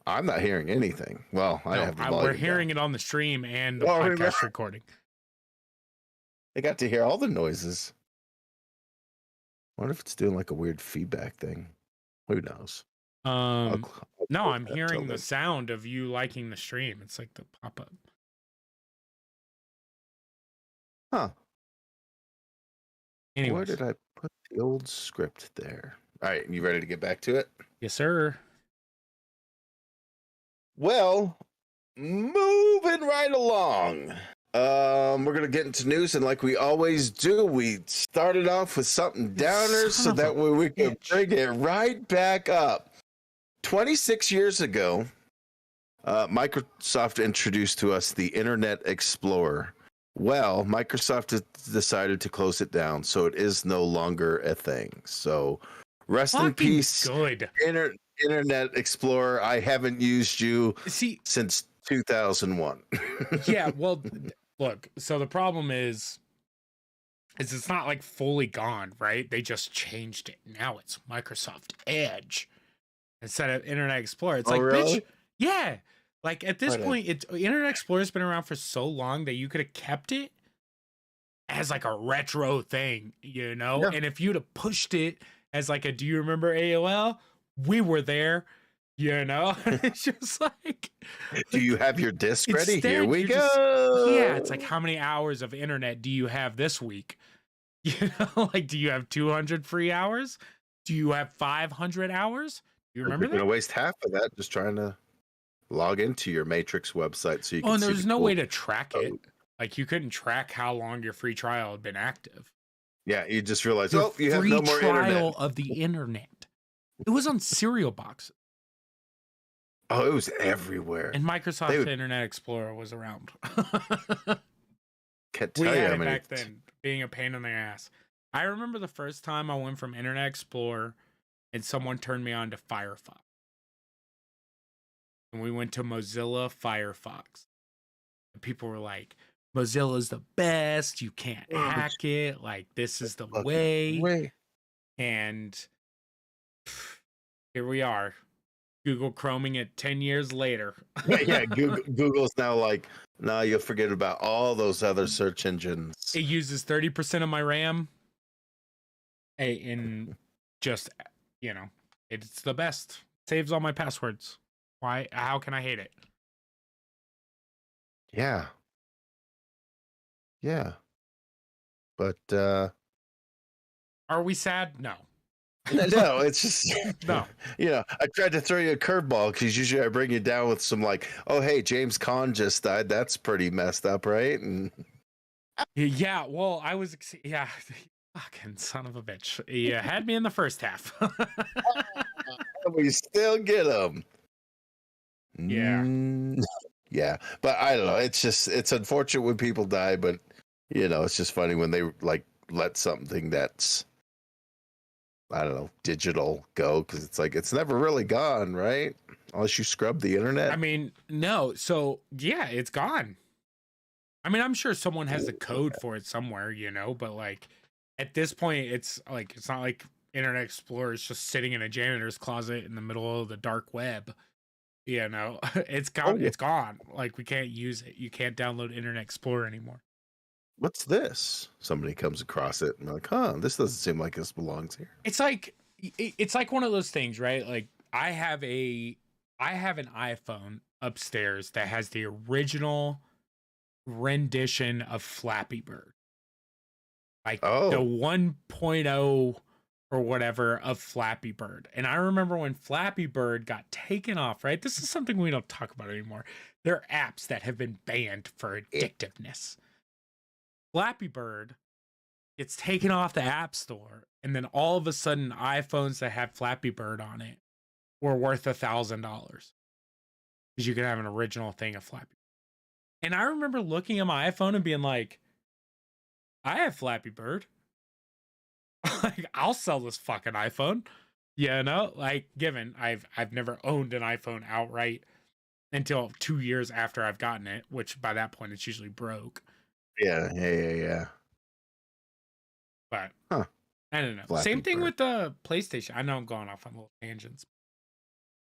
I'm not hearing anything. Well, I have the volume we're hearing it on the stream and the podcast recording. I got to hear all the noises. I wonder if it's doing like a weird feedback thing. Who knows? I'll no, I'm hearing the sound of you liking the stream. It's like the pop-up. Huh. Anyways. Where did I put the old script there? All right, you ready to get back to it? Yes, sir. Well, moving right along. We're gonna get into news, and like we always do, we started off with something downer so that way we can bring it right back up. 26 years ago, Microsoft introduced to us the Internet Explorer. Well, Microsoft decided to close it down, so it is no longer a thing. So, rest in peace, good Internet Explorer. I haven't used you since 2001. Yeah, well, look. So the problem is it's not like fully gone, right? They just changed it. Now it's Microsoft Edge instead of Internet Explorer. It's really? bitch, yeah. Like at this point, Internet Explorer's been around for so long that you could have kept it as like a retro thing, you know? Yeah. And if you'd have pushed it as like a, do you remember AOL? We were there, you know? It's just like, do you have your disc ready? Here we go. Yeah, it's like, how many hours of internet do you have this week? You know, like, do you have 200 free hours? Do you have 500 hours? You remember that? You're going to waste half of that just trying to log into your Matrix website so you can see. There's no way to track it. Like, you couldn't track how long your free trial had been active. Yeah, you just realize, you have no more free internet. trial of the internet. It was on cereal boxes. Oh, it was everywhere. And Microsoft Internet Explorer was around. Can't tell you how many. Back then, being a pain in the ass. I remember the first time I went from Internet Explorer and someone turned me on to Firefox. And we went to Mozilla Firefox. And people were like, Mozilla's the best. You can't hack it. Like, this is the way. And here we are. Google Chroming it 10 years later. Yeah, Google's now like, no, you'll forget about all those other search engines. It uses 30% of my RAM. And just, you know, it's the best. Saves all my passwords. Why? How can I hate it? Yeah. Yeah. But are we sad? No. No, it's just no. You know, I tried to throw you a curveball because usually I bring you down with some like, oh hey, James Caan just died. That's pretty messed up, right? And yeah, well, I was fucking son of a bitch. You had me in the first half. We still get him. Yeah. Yeah, but I don't know. It's unfortunate when people die, but you know, it's just funny when they like let something that's, I don't know, digital go, because it's like it's never really gone, right? Unless you scrub the internet. I mean, no. So yeah, it's gone. I mean, I'm sure someone has the code for it somewhere, you know, but like at this point, it's like it's not like Internet Explorer is just sitting in a janitor's closet in the middle of the dark web. You know, it's gone. It's gone. Like we can't use it. You can't download Internet Explorer anymore. What's this? Somebody comes across it and like, huh, this doesn't seem like this belongs here. It's like one of those things, right? Like I have an iPhone upstairs that has the original rendition of Flappy Bird. Like the 1.0 or whatever of Flappy Bird. And I remember when Flappy Bird got taken off, right? This is something we don't talk about anymore. There are apps that have been banned for addictiveness. Flappy Bird gets taken off the App Store, and then all of a sudden iPhones that have Flappy Bird on it were worth $1,000 because you could have an original thing of Flappy Bird. And I remember looking at my iPhone and being like, I have Flappy Bird. Like, I'll sell this fucking iPhone. You know, like, given I've never owned an iPhone outright until 2 years after I've gotten it, which by that point it's usually broke. Yeah. But I don't know. Flappy Same thing Bird. with the PlayStation. I know I'm going off on little tangents.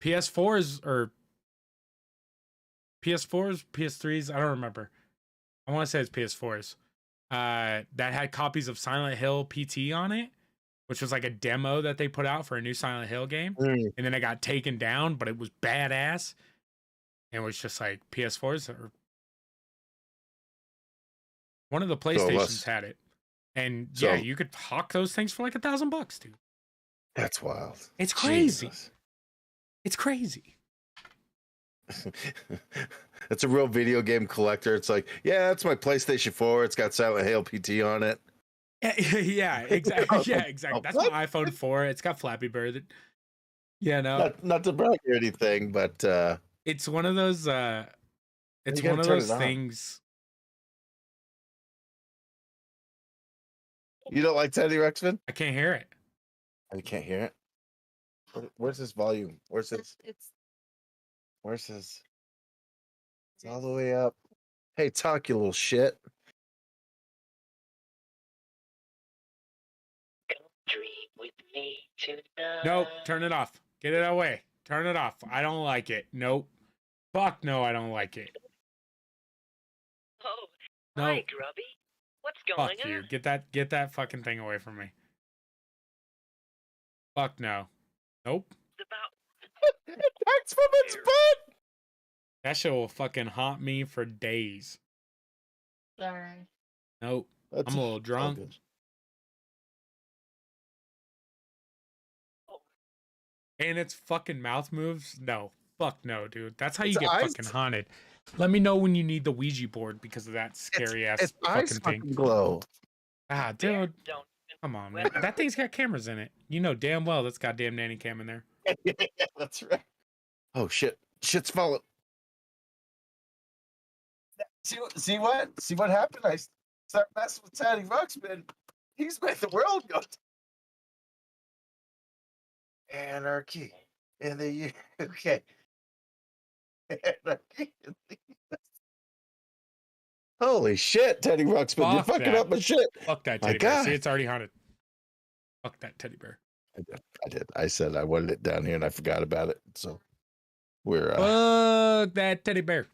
PS4s, PS3s. I don't remember. I want to say it's PS4s. that had copies of Silent Hill PT on it, which was like a demo that they put out for a new Silent Hill game. And then it got taken down, but it was badass. And it was just like PS4s or one of the PlayStations had it. And yeah, you could hawk those things for like $1,000, dude. That's wild. It's crazy. Jesus. It's crazy. It's a real video game collector. It's like, yeah, that's my PlayStation 4. It's got Silent Hill PT on it. Yeah, exactly. Yeah, exactly. That's my iPhone 4. It's got Flappy Bird. Yeah, no. Not to brag or anything, but it's one of those it's one of those things. You don't like Teddy Ruxpin? I can't hear it. You can't hear it? Where's his volume? Where's his? It's all the way up. Hey, talk, you little shit. With me tonight. Nope, turn it off. Get it away. Turn it off. I don't like it. Nope. Fuck no, I don't like it. Oh, no. Hi, Grubby. What's going on? Fuck you. Get that fucking thing away from me. Fuck no. Nope. That's from its butt. That shit will fucking haunt me for days. Sorry. Nope. I'm a little drunk. And its fucking mouth moves? No. Fuck no, dude. That's how you get fucking haunted. Let me know when you need the Ouija board because of that scary ass fucking thing. Glow. Ah, dude. Come on, man. That thing's got cameras in it. You know damn well that's goddamn nanny cam in there. Yeah, that's right. Oh shit. Shit's falling. See what happened? I start messing with Teddy Ruxpin. He's made the world go. Anarchy in the UK. Anarchy in the US. Holy shit, Teddy Ruxpin. You're fucking up my shit. Fuck that teddy bear. See, it's already haunted. Fuck that teddy bear. I did. I said I wanted it down here and I forgot about it. So we're fuck that teddy bear.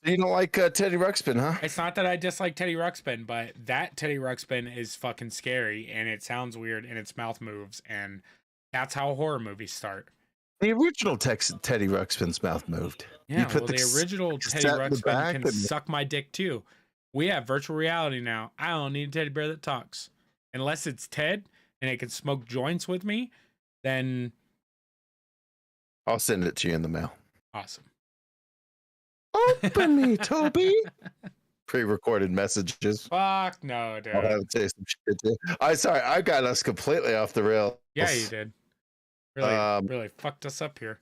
You don't like Teddy Ruxpin, huh? It's not that I dislike Teddy Ruxpin, but that Teddy Ruxpin is fucking scary and it sounds weird and its mouth moves, and that's how horror movies start. The original Teddy Ruxpin's mouth moved. Yeah, well, the original Teddy Ruxpin can suck my dick too. We have virtual reality now. I don't need a teddy bear that talks. Unless it's Ted and it can smoke joints with me, then I'll send it to you in the mail. Awesome. Open me, Toby. Pre-recorded messages. Fuck no, dude. I'll have to say some shit too. Sorry, I got us completely off the rails. Yeah, you did. Really fucked us up here.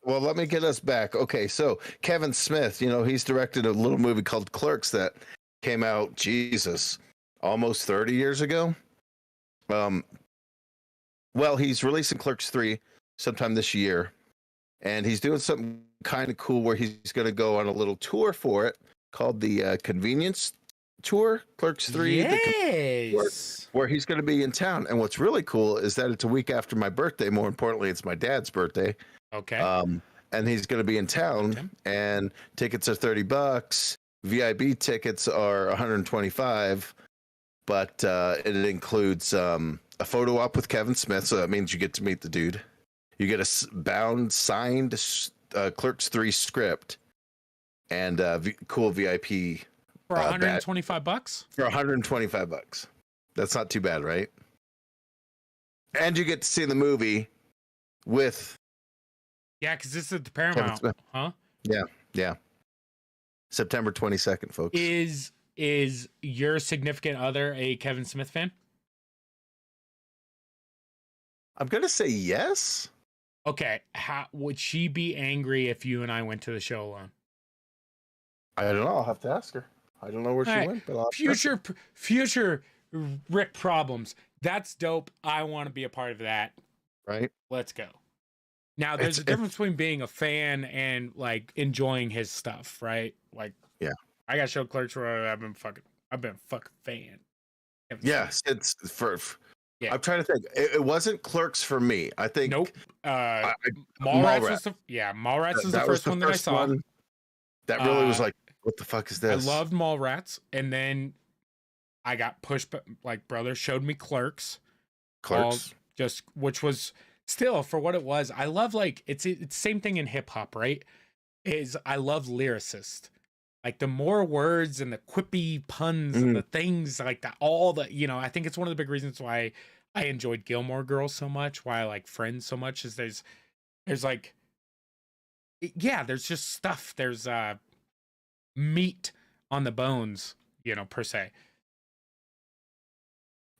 Well, let me get us back. Okay, so Kevin Smith, he's directed a little movie called Clerks that came out, Jesus, almost 30 years ago. Well, he's releasing Clerks 3 sometime this year, and he's doing something kind of cool where he's going to go on a little tour for it called the Convenience Tour, Clerks 3. Yes. Where he's going to be in town. And what's really cool is that it's a week after my birthday. More importantly, it's my dad's birthday. Okay. And he's going to be in town, and tickets are $30. VIP tickets are $125, but it includes a photo op with Kevin Smith. So that means you get to meet the dude. You get a bound, signed Clerks 3 script and cool VIP. For $125? For $125. That's not too bad, right? And you get to see the movie with... Yeah, because this is the Paramount, huh? Yeah. September 22nd, folks. Is your significant other a Kevin Smith fan? I'm going to say yes. Okay, how would she be angry if you and I went to the show alone? I don't know. I'll have to ask her. I don't know where she went, but I'll future Rick problems. That's dope. I want to be a part of that. Right. Let's go. Now, there's a difference between being a fan and like enjoying his stuff, right? Like, yeah, I got show Clerks where I've been a fucking fan. Yes, it's for. Yeah. I'm trying to think. It wasn't Clerks for me. I think. Nope. Mallrats was Mallrats was the first one that I saw. That really was like, what the fuck is this? I loved Mallrats, and then I got pushed, like brother showed me Clerks. Clerks. Which was still for what it was. I love like it's same thing in hip hop, right? I love lyricists. Like the more words and the quippy puns and the things like that, all the, I think it's one of the big reasons why I enjoyed Gilmore Girls so much, why I like Friends so much, is there's like, yeah, there's just stuff. There's meat on the bones, per se.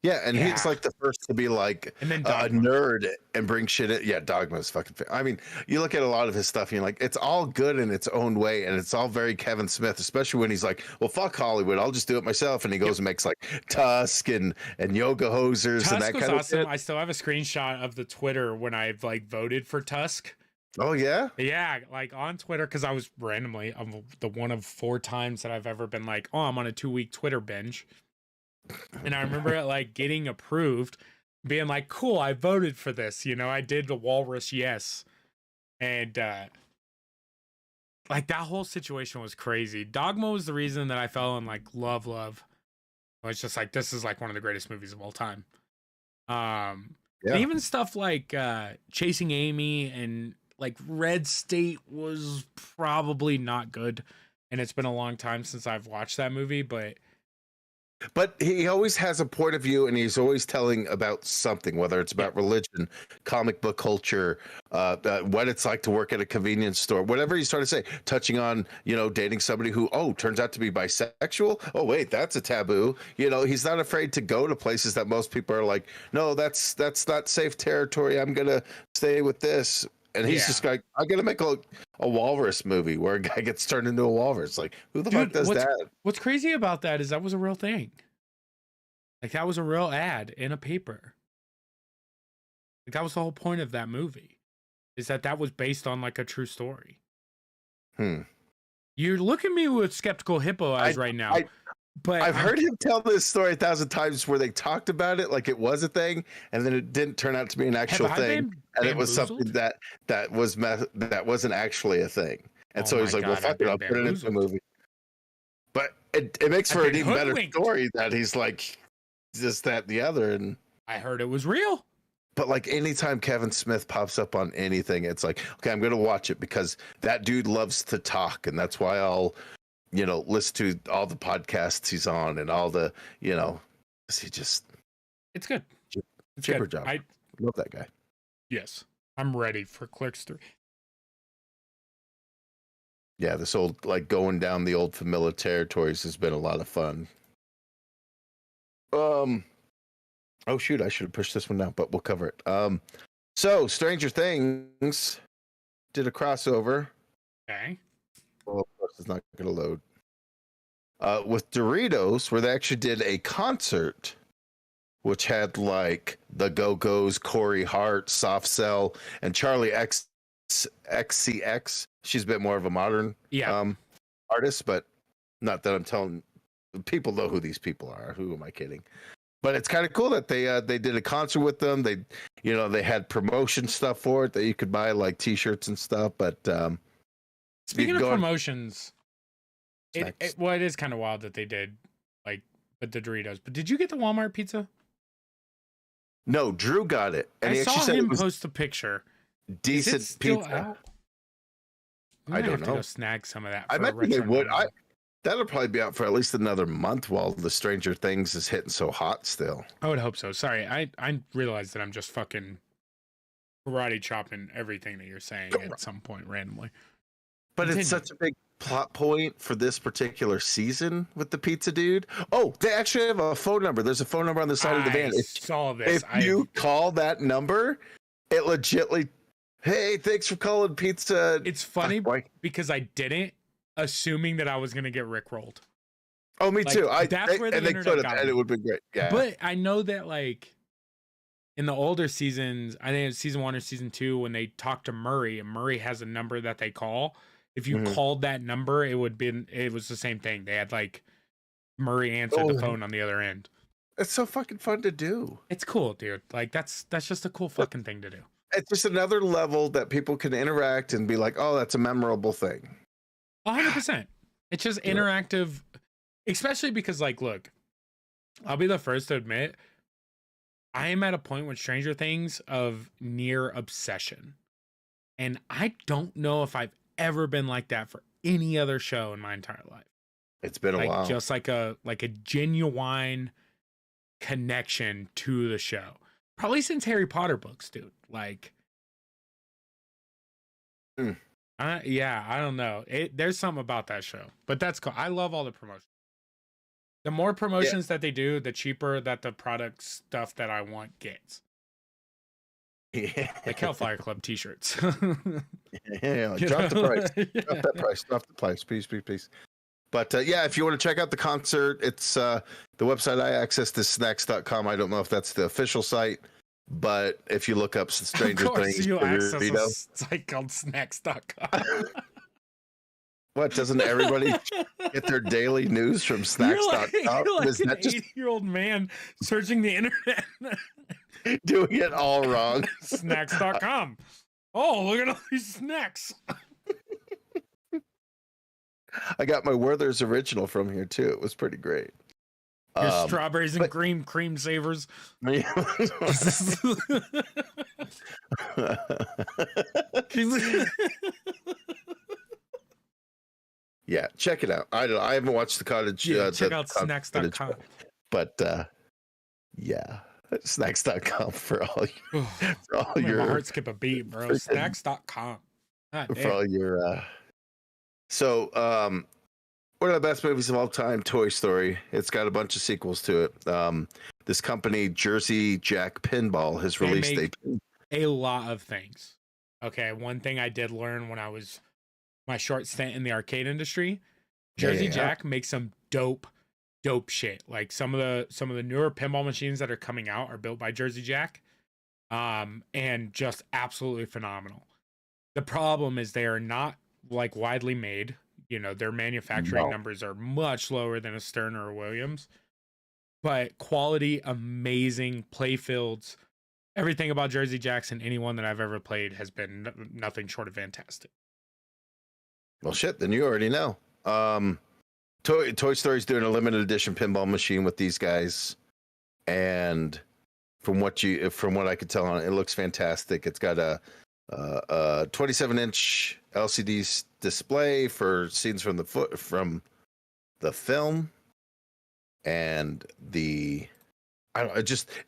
Yeah, and he's like the first to be like and then a nerd and bring shit in. Yeah, Dogma's fucking. I mean, you look at a lot of his stuff, and you're like, it's all good in its own way, and it's all very Kevin Smith, especially when he's like, well, fuck Hollywood, I'll just do it myself, and he goes and makes like Tusk and Yoga Hosers Tusk and that was kind awesome. of shit. I still have a screenshot of the Twitter when I've like voted for Tusk. Oh yeah, yeah, like on Twitter, because I was randomly, I'm the one of 4 times that I've ever been like, oh, I'm on a 2-week Twitter binge. And I remember it like getting approved, being like, cool, I voted for this. I did the walrus yes. And like that whole situation was crazy. Dogma was the reason that I fell in like love. It's just like, this is like one of the greatest movies of all time. And even stuff like Chasing Amy and like Red State was probably not good. And it's been a long time since I've watched that movie, but he always has a point of view, and he's always telling about something, whether it's about religion, comic book culture, what it's like to work at a convenience store, whatever he's trying to say, touching on, dating somebody who, turns out to be bisexual. Oh, wait, that's a taboo. He's not afraid to go to places that most people are like, no, that's not safe territory. I'm going to stay with this. And he's just like, I'm going to make a walrus movie where a guy gets turned into a walrus. Like, who the fuck does that? What's crazy about that is that was a real thing. Like, that was a real ad in a paper. Like, that was the whole point of that movie. Is that was based on, like, a true story. You look at me with skeptical hippo eyes right now. But I've heard him tell this story 1,000 times where they talked about it like it was a thing, and then it didn't turn out to be an actual thing, and it was something that wasn't actually a thing. And so he's like, "Well, fuck it, I'll put it into the movie." But it makes for an even better story that he's like just that and the other. And I heard it was real. But like anytime Kevin Smith pops up on anything, it's like, okay, I'm gonna watch it because that dude loves to talk, and that's why I'll listen to all the podcasts he's on and all the, he just... It's good. Chipper job. I love that guy. Yes. I'm ready for Clerks 3. Yeah, this old, like, going down the old familiar territories has been a lot of fun. Oh, shoot, I should have pushed this one down, but we'll cover it. So, Stranger Things did a crossover. Okay. Well, of course, it's not going to load. With Doritos, where they actually did a concert, which had like the Go-Go's, Corey Hart, Soft Cell, and Charlie XCX. She's a bit more of a modern artist, but not that I'm telling people know who these people are. Who am I kidding? But it's kind of cool that they did a concert with them. They they had promotion stuff for it that you could buy, like T-shirts and stuff. But speaking of promotions, it is kind of wild that they did like the Doritos. But did you get the Walmart pizza? No, Drew got it, and I saw him post a picture. Decent pizza. I don't know. To go snag some of that. I bet they would. That'll probably be out for at least another month while the Stranger Things is hitting so hot still. I would hope so. Sorry, I realized that I'm just fucking karate chopping everything that you're saying at some point randomly. But it's such a big plot point for this particular season with the pizza dude. Oh, they actually have a phone number. There's a phone number on the side of the van. If you call that number, it legitly, hey, thanks for calling pizza. It's funny because I didn't, assuming that I was going to get rickrolled. Oh, me too. That's where the internet got me. And it would be great. Yeah. But I know that like in the older seasons, I think it's season 1 or season 2, when they talk to Murray, and Murray has a number that they call. If you called that number, it was the same thing. They had like Murray answered the phone on the other end. It's so fucking fun to do. It's cool, dude. Like that's just a cool fucking thing to do. It's just another level that people can interact and be like, oh, that's a memorable thing. 100%. It's just interactive, especially because like, look, I'll be the first to admit, I am at a point with Stranger Things of near obsession. And I don't know if I've ever been like that for any other show in my entire life. It's been a while. Just like a genuine connection to the show. Probably since Harry Potter books, dude. Like, I don't know. There's something about that show, but that's cool. I love all the promotions. The more promotions that they do, the cheaper that the product stuff that I want gets. Yeah. Like Hellfire Club t-shirts. Yeah, drop the price. Yeah. Drop that price. Drop the price. Please. But yeah, if you want to check out the concert, it's the website I access is snacks.com. I don't know if that's the official site, but if you look up Stranger Things, you access a site called snacks.com. What, doesn't everybody get their daily news from snacks.com? You're like an 80-year-old man searching the internet. Doing it all wrong. Snacks.com. Oh, look at all these snacks. I got my Werther's original from here too. It was pretty great. Your strawberries and cream savers. Yeah, check it out. I haven't watched the cottage. Check out snacks.com. But yeah, snacks.com for all your. My heart skip a beat, bro. Snacks.com. For all your. So, one of the best movies of all time, Toy Story. It's got a bunch of sequels to it. This company, Jersey Jack Pinball, has released a lot of things. Okay, one thing I did learn when I was my short stint in the arcade industry, Jersey Jack makes some dope shit. Like some of the newer pinball machines that are coming out are built by Jersey Jack, and just absolutely phenomenal. The problem is they are not like widely made. You know, their manufacturing numbers are much lower than a Stern or a Williams, but quality, amazing play fields. Everything about Jersey Jacks and anyone that I've ever played has been nothing short of fantastic. Well, shit, then you already know. Toy Story's doing a limited edition pinball machine with these guys, and from what I could tell on it, it looks fantastic. It's got a 27-inch LCD display for scenes from the film, and it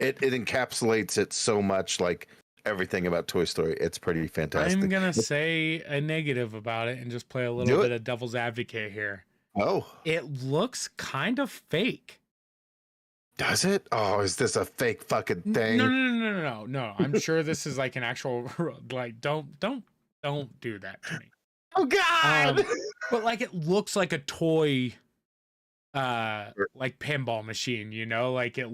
encapsulates it so much, like everything about Toy Story. It's pretty fantastic. I'm gonna say a negative about it and just play a little bit of devil's advocate here. Oh, it looks kind of fake. Does it? Oh, is this a fake fucking thing? No. I'm sure this is like an actual, like, don't do that to me. Oh God! But like, it looks like a toy, like pinball machine. You know, like it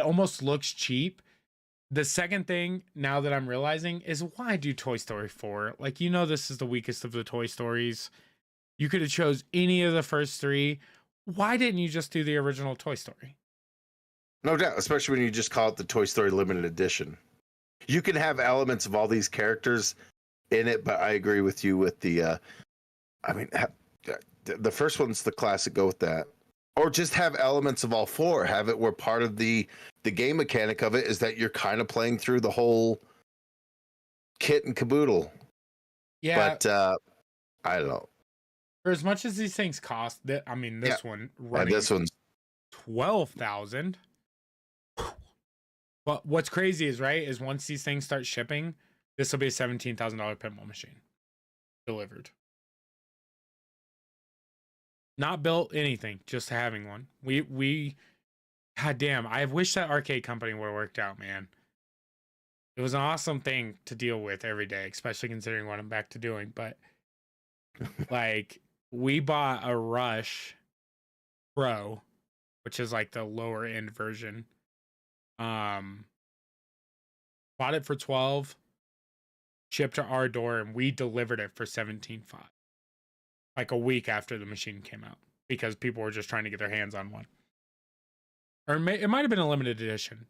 almost looks cheap. The second thing now that I'm realizing is, why do Toy Story 4? Like, you know, this is the weakest of the Toy Stories. You could have chose any of the first three. Why didn't you just do the original Toy Story? No doubt, especially when you just call it the Toy Story Limited Edition. You can have elements of all these characters in it, but I agree with you with the, the first one's the classic, go with that. Or just have elements of all four. Have it where part of the game mechanic of it is that you're kind of playing through the whole kit and caboodle. Yeah. But I don't know. For as much as these things cost, this one running this one's $12,000. But what's crazy is once these things start shipping, this will be a $17,000 pinball machine delivered. Not built anything, just having one. We God damn, I wish that arcade company would have worked out, man. It was an awesome thing to deal with every day, especially considering what I'm back to doing. But like, we bought a Rush Pro, which is like the lower end version. Bought it for $12, shipped to our door, and we delivered it for $17,500. Like a week after the machine came out, because people were just trying to get their hands on one. Or it might have been a limited edition,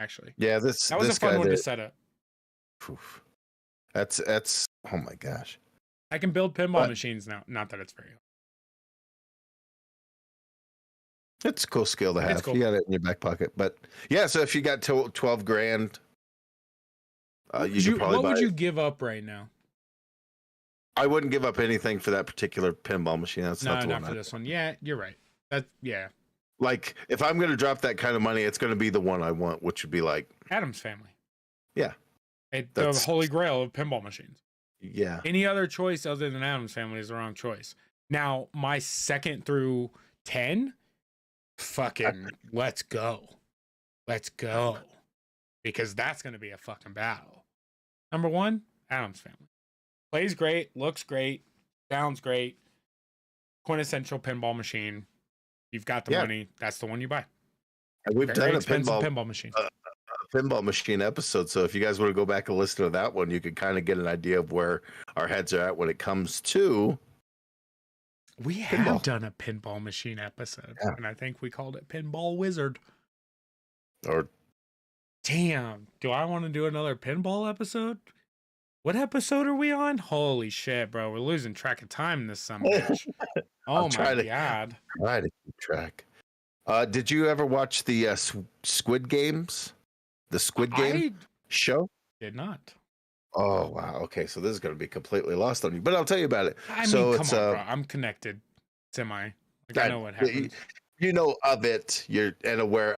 actually. Yeah, that was a fun one to set up. That's oh my gosh. I can build pinball machines now. Not that it's very hard. It's a cool skill to have. Cool. You got it in your back pocket. But yeah, so if you got 12 grand, you should probably buy. What would you give up right now? I wouldn't give up anything for that particular pinball machine. That's not the one. Not for this one. Yeah, you're right. Yeah. Like, if I'm going to drop that kind of money, it's going to be the one I want, which would be like Addams Family. Yeah. The holy grail of pinball machines. Yeah. Any other choice other than Addams Family is the wrong choice. Now, my 2nd through 10, fucking let's go. Let's go. Because that's going to be a fucking battle. Number 1, Addams Family. Plays great, looks great, sounds great. Quintessential pinball machine. You've got the money. That's the one you buy. And we've done a pinball machine. A pinball machine episode. So if you guys want to go back and listen to that one, you can kind of get an idea of where our heads are at when it comes to. We have done a pinball machine episode, and I think we called it Pinball Wizard. Or, damn, do I want to do another pinball episode? What episode are we on? Holy shit, bro. We're losing track of time in this summer. Oh my God. Try to keep track. Did you ever watch the Squid Games? The Squid Game show? Did not. Oh, wow. Okay, so this is going to be completely lost on you, but I'll tell you about it. I mean, come on, bro. I'm connected. Semi. Like, I know what happens. You know of it. You're and aware